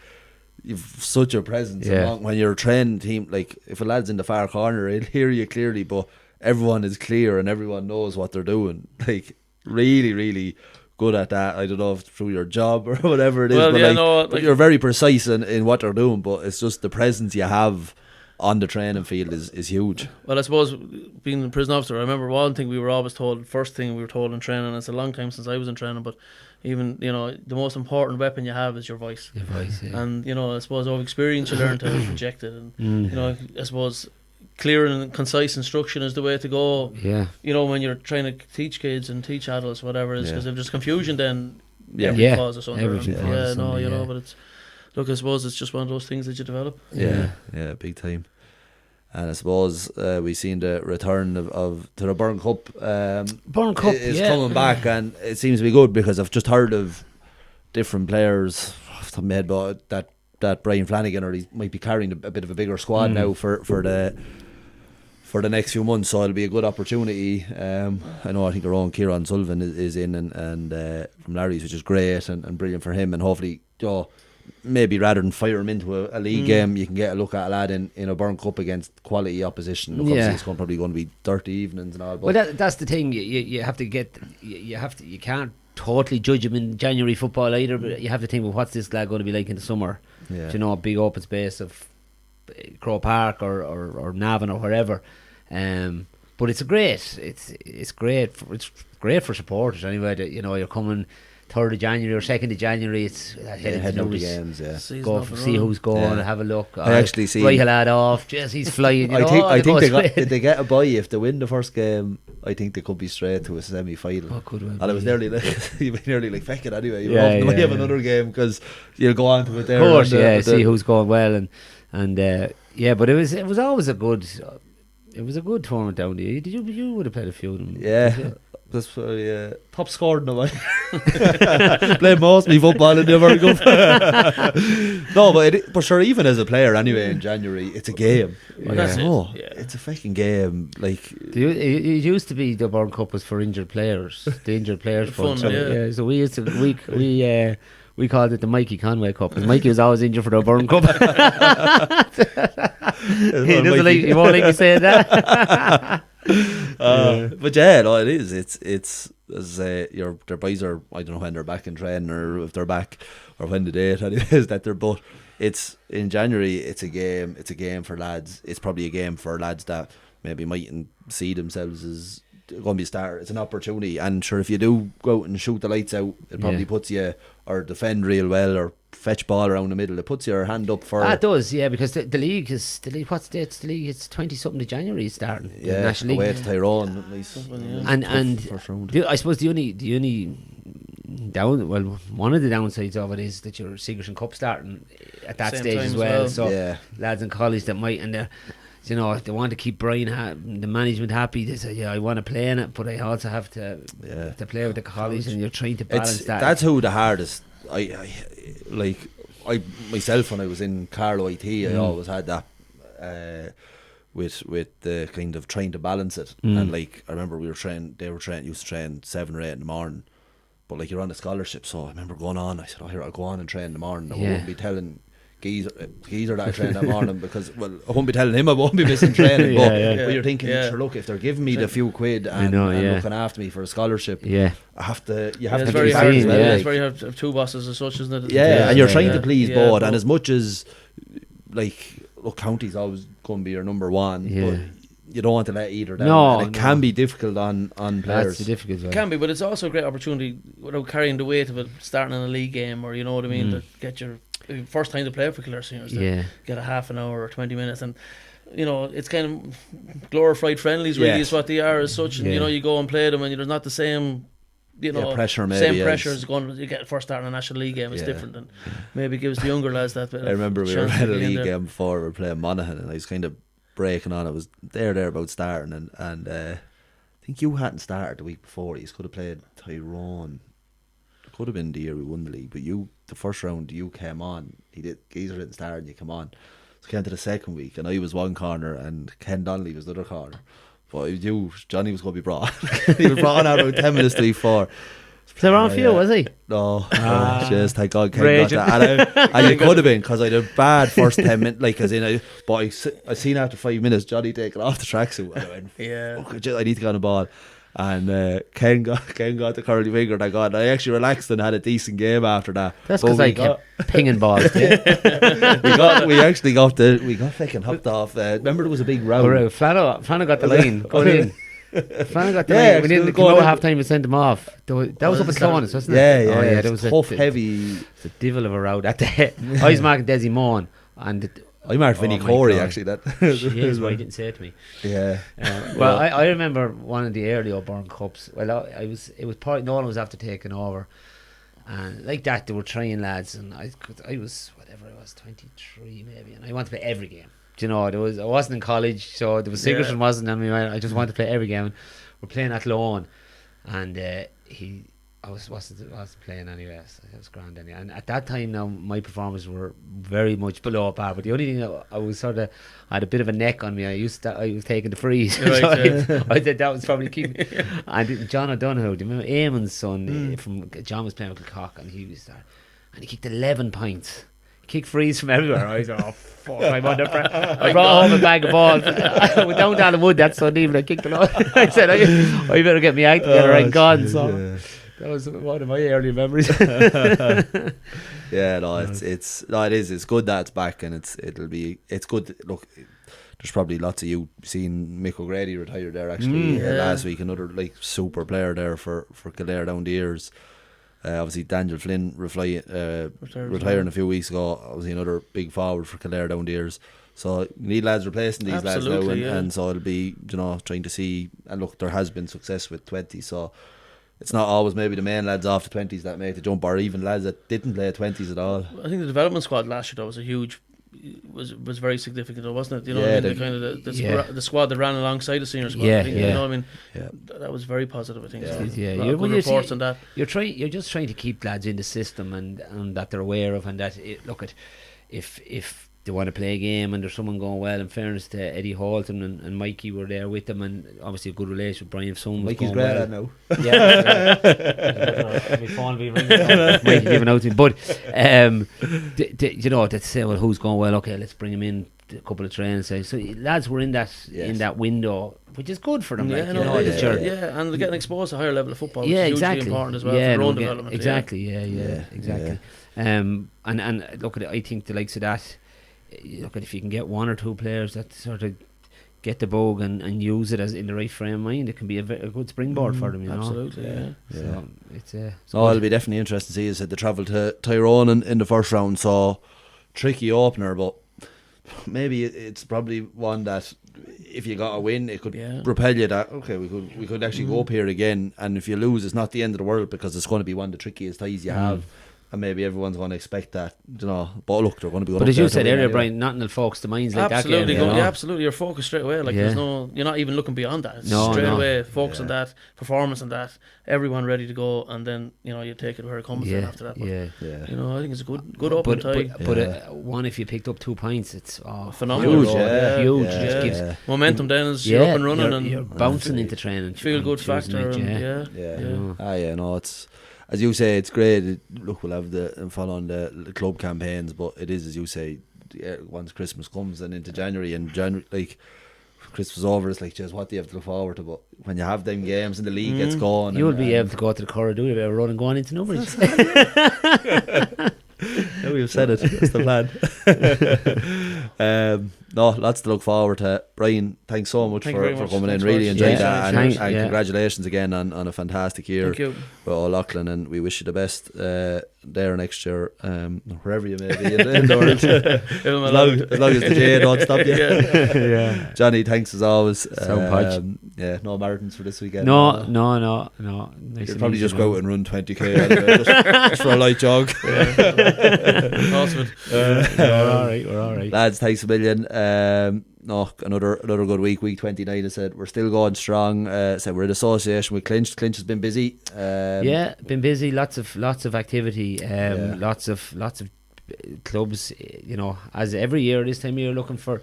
Speaker 1: you've such a presence when you're a training team. Like, if a lad's in the far corner, he'll hear you clearly, but everyone is clear and everyone knows what they're doing. Like, really, really good at that. I don't know if through your job or whatever it is, but you're very precise in what they're doing. But it's just the presence you have on the training field is huge.
Speaker 5: Well, I suppose, being a prison officer, I remember one thing we were always told, first thing we were told in training, and it's a long time since I was in training, but even, you know, the most important weapon you have is your voice.
Speaker 3: Your voice,
Speaker 5: And, you know, I suppose over experience you learn to project it, and you know, I suppose clear and concise instruction is the way to go.
Speaker 3: Yeah.
Speaker 5: You know, when you're trying to teach kids and teach adults, whatever it is, because if there's confusion, then everything causes under. You know, but it's, look, I suppose it's just one of those things that you develop.
Speaker 1: Yeah, big time. And I suppose we've seen the return of to the Burn Cup.
Speaker 3: Burn Cup
Speaker 1: is coming back, and it seems to be good, because I've just heard of different players off the top of my head, but that Brian Flanagan, or he might be carrying a bit of a bigger squad now for the next few months, so it'll be a good opportunity. I think our own Kieran Sullivan is in, and from Larry's, which is great and brilliant for him, and hopefully, maybe rather than fire him into a league game, you can get a look at a lad in a Burn Cup against quality opposition. Obviously, it's probably going to be dirty evenings and all. But
Speaker 3: that's the thing. You have to get. You can't totally judge him in January football either. But you have to think, well, what's this lad going to be like in the summer? Yeah. You know, a big open space of Crow Park or Navan or wherever. But it's great for supporters anyway. That, you know, you're coming 3rd of January or 2nd of January, it's heading out the games, go see who's going, have a look.
Speaker 1: I actually see
Speaker 3: write a lad off, he's flying, you know,
Speaker 1: I think did they get a bye if they win the first game? I think they could be straight to a semi-final. And it was nearly like feck it anyway, you might have another game, because you'll go on to it there,
Speaker 3: of course, see who's going well, and but it was always a good tournament down there. You would have played a few of them.
Speaker 1: That's top scored in a way. Played most of my football in the World Cup. No, but sure, even as a player anyway, in January, it's a game. It's a fucking game. Like,
Speaker 3: it used to be the World Cup was for injured players. The injured players fund. So we used to we called it the Mikey Conway Cup, because Mikey was always injured for the Burn Cup. He won't like me saying that.
Speaker 1: But it is. It's as their boys are. I don't know when they're back in training, or if they're back, or when the date is that they're. But it's in January. It's a game. It's a game for lads. It's probably a game for lads that maybe mightn't see themselves as going to be a starter. It's an opportunity, and sure, if you do go out and shoot the lights out, it probably puts you, or defend real well, or fetch ball around the middle, it puts your hand up for.
Speaker 3: It does, because the league is what's the league? It's 20-something of January it's starting.
Speaker 1: Yeah,
Speaker 3: the National
Speaker 1: away
Speaker 3: League.
Speaker 1: to Tyrone, nice.
Speaker 3: And
Speaker 1: first round.
Speaker 3: I suppose the only one of the downsides of it is that your Sigerson Cup starting at that stage as well. So lads in college that might, and you know, they want to keep Brian the management happy. They say, I want to play in it, but I also have to play with the college, and you're trying to balance that.
Speaker 1: That's who the hardest. I myself, when I was in Carlow IT, I always had that with the kind of trying to balance it. And like, I remember they used to train 7 or 8 in the morning, but like you're on a scholarship, so I remember going on. I said, "Oh, here I'll go on and train in the morning." I
Speaker 3: Yeah.
Speaker 1: wouldn't be telling geezer that I train that morning because, well, I won't be telling him I won't be missing training. But you're thinking, sure, look, if they're giving me the few quid and looking after me for a scholarship, I have to. You have to
Speaker 5: it's
Speaker 1: be
Speaker 5: very hard.
Speaker 1: as well.
Speaker 5: It's very hard to have two bosses as such, isn't it?
Speaker 1: And you're trying to please both.
Speaker 5: but
Speaker 1: And as much as, like, look, county's always going to be your number one, but you don't want to let either down.
Speaker 3: No,
Speaker 1: and it can be difficult on players.
Speaker 3: That's the difficult one.
Speaker 5: It can be, but it's also a great opportunity without carrying the weight of it, starting in a league game, or you know what I mean, to get your first time to play for Kildare Seniors, to get a half an hour or 20 minutes, and you know it's kind of glorified friendlies really is what they are as such, and you know you go and play them and there's not the same
Speaker 1: pressure
Speaker 5: as going you get first start in a National League game. It's different, and maybe gives the younger lads that bit.
Speaker 1: I remember we were at a league game before, we were playing Monaghan, and I was kind of breaking on. It was there about starting, and I think you hadn't started the week before. You could have played Tyrone. It could have been the year we won the league, but the first round you came on. Geezer didn't start and you come on. So came to the second week and I was one corner and Ken Donnelly was the other corner. But I knew Johnny was going to be brought on. He was brought on about 10 minutes to leave 4.
Speaker 3: Was there on for you, was he?
Speaker 1: No, just thank God Ken got that. And you could have been, because I had a bad first 10 minutes, like, as in, but I seen after 5 minutes Johnny taking off the tracksuit and I went, fuck, I need to get on the ball. And Ken got the curly finger, and I actually relaxed and had a decent game after that.
Speaker 3: That's because I kept pinging balls.
Speaker 1: we got fucking hopped off. Remember there was a big row.
Speaker 3: Flano got the line going in. Flano got the line. We didn't go at half time and sent him off. That was up at Sloan's, wasn't it?
Speaker 1: Yeah. There was a tough, heavy.
Speaker 3: It's a devil of a row that day. I was marking Desi Moan and.
Speaker 1: I marked Vinnie Corey actually. That
Speaker 3: jeez, why he didn't say it to me.
Speaker 1: Yeah.
Speaker 3: Well, I remember one of the early O'Byrne Cups. Well, it was probably no one was after taking over, and like that they were trying lads, and I was whatever I was 23 maybe, and I wanted to play every game. Do you know, I wasn't in college, so there was Sigerson wasn't on me. I just wanted to play every game. We're playing at Loan, and I wasn't playing anyway. So it was grand anyway. And at that time now, my performances were very much below par. But the only thing that I was I had a bit of a neck on me. I was taking the freeze. Right, so I said that was probably keeping. And John O'Donoghue, do you remember Eamon's son? From John was playing with Kilcock, and he was there, and he kicked 11 points. Kick freeze from everywhere. I was like, oh fuck, I'm under pressure. I brought home a bag of balls. I went down the wood that Sunday evening. I kicked it out. I said, I better get my act together. I'm gone. So. That was one of my early memories.
Speaker 1: It is. It's good that it's back, and it's good. Look, there's probably lots of you seen Mick O'Grady retired there actually last week. Another like super player there for Kildare down the years. Obviously Daniel Flynn retiring a few weeks ago. Obviously another big forward for Kildare down the years. So you need lads replacing these lads now, and so it'll be trying to see. And look, there has been success with 20, so. It's not always maybe the main lads off the 20s that make the jump, or even lads that didn't play 20s at all.
Speaker 5: I think the development squad last year was very significant, wasn't it? You know, the kind of the squad that ran alongside the senior squad. You know what I mean? That was very positive. I think. Good reports on that.
Speaker 3: You're just trying to keep lads in the system and that they're aware of, and that if they want to play a game and there's someone going well. In fairness to Eddie Halton and Mikey were there with them, and obviously a good relation with Brian. If someone was
Speaker 1: Mikey's
Speaker 3: going
Speaker 1: great
Speaker 3: well,
Speaker 1: now.
Speaker 3: Every phone be ringing, Mikey giving out to me. But they'd say, well, who's going well? Okay, let's bring him in. A couple of trains. So lads were in that window, which is good for them.
Speaker 5: And they're getting exposed to a higher level of football. Which is hugely important as well for their own development.
Speaker 3: Exactly. And look at it. I think the likes of that. Look at if you can get one or two players that sort of get the bug and use it as in the right frame of mind, it can be a good springboard for them.
Speaker 5: Absolutely.
Speaker 3: So it's
Speaker 1: it'll be definitely interesting to see. As they travel to Tyrone in the first round, so tricky opener, but maybe it's probably one that if you got a win, it could propel you that okay, we could actually go up here again, and if you lose, it's not the end of the world, because it's going to be one of the trickiest ties you have. And maybe everyone's going to expect that, But look, they're going to be.
Speaker 3: But as you said earlier, Brian, nothing will focus the minds like that game.
Speaker 5: Absolutely, you're focused straight away. Like there's you're not even looking beyond that. It's straight away focus on that performance and that. Everyone ready to go, and then you take it where it comes. After that, I think it's a good open tie.
Speaker 3: But one, if you picked up 2 points, it's
Speaker 5: phenomenal.
Speaker 3: Huge.
Speaker 5: It gives momentum. Then as you're up and running, and
Speaker 3: you're bouncing into training.
Speaker 5: Feel good factor.
Speaker 1: It's. as you say, it's great. Look, we'll have the follow on the club campaigns, but it is, as you say, once Christmas comes and into January, and like Christmas over, it's like, just what do you have to look forward to? But when you have them games and the league gets going,
Speaker 3: you'll be able to go to the corridor, you'll be able to run and go on into numbers.
Speaker 1: Yeah, we've said it. That's the plan. No, lots to look forward to. Brian, thanks so much for coming in. Really enjoyed that, and congratulations again on a fantastic year with Old Leighlin, and we wish you the best there next year, wherever you may be in the world. as long as the J don't stop you.
Speaker 3: Yeah.
Speaker 1: Johnny, thanks as always.
Speaker 3: Podge.
Speaker 1: Yeah, no marathons for this weekend.
Speaker 3: No. Nice.
Speaker 1: You'll probably just go out and run 20k anyway, just for a light jog.
Speaker 5: Awesome.
Speaker 3: We're all right.
Speaker 1: Lads, thanks a million. No, another good week 29. I said we're still going strong. Said we're in association with Clinch. Clinch has been busy.
Speaker 3: Been busy. Lots of activity. Lots of clubs. You know, as every year this time of year, looking for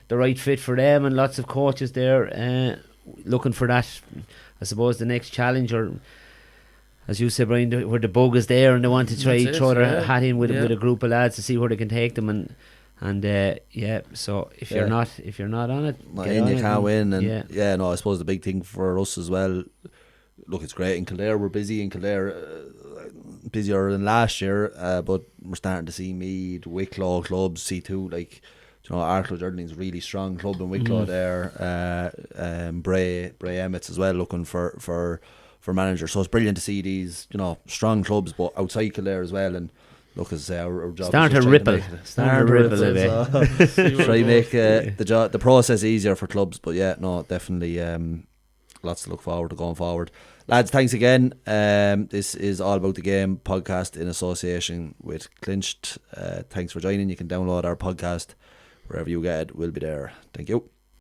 Speaker 3: the right fit for them, and lots of coaches there looking for that. I suppose the next challenge, or as you said, Brian, where the bug is there and they want to try throw their hat in with a group of lads to see where they can take them, and so if you're not on it,
Speaker 1: you can't win. And no, I suppose the big thing for us as well, look, it's great in Kildare, we're busy in Kildare, busier than last year, but we're starting to see Meath, Wicklow clubs, C2, like, you know, Carlow Hurling's really strong club in Wicklow there, Bray Emmets as well, looking for managers. So it's brilliant to see these, you know, strong clubs, but outside Kildare as well. And look, as our job
Speaker 3: start to ripple a bit.
Speaker 1: Try to make the process easier for clubs. But yeah, no, definitely lots to look forward to going forward. Lads, thanks again. This is All About the Game podcast in association with Clinched. Thanks for joining. You can download our podcast wherever you get it. We'll be there. Thank you.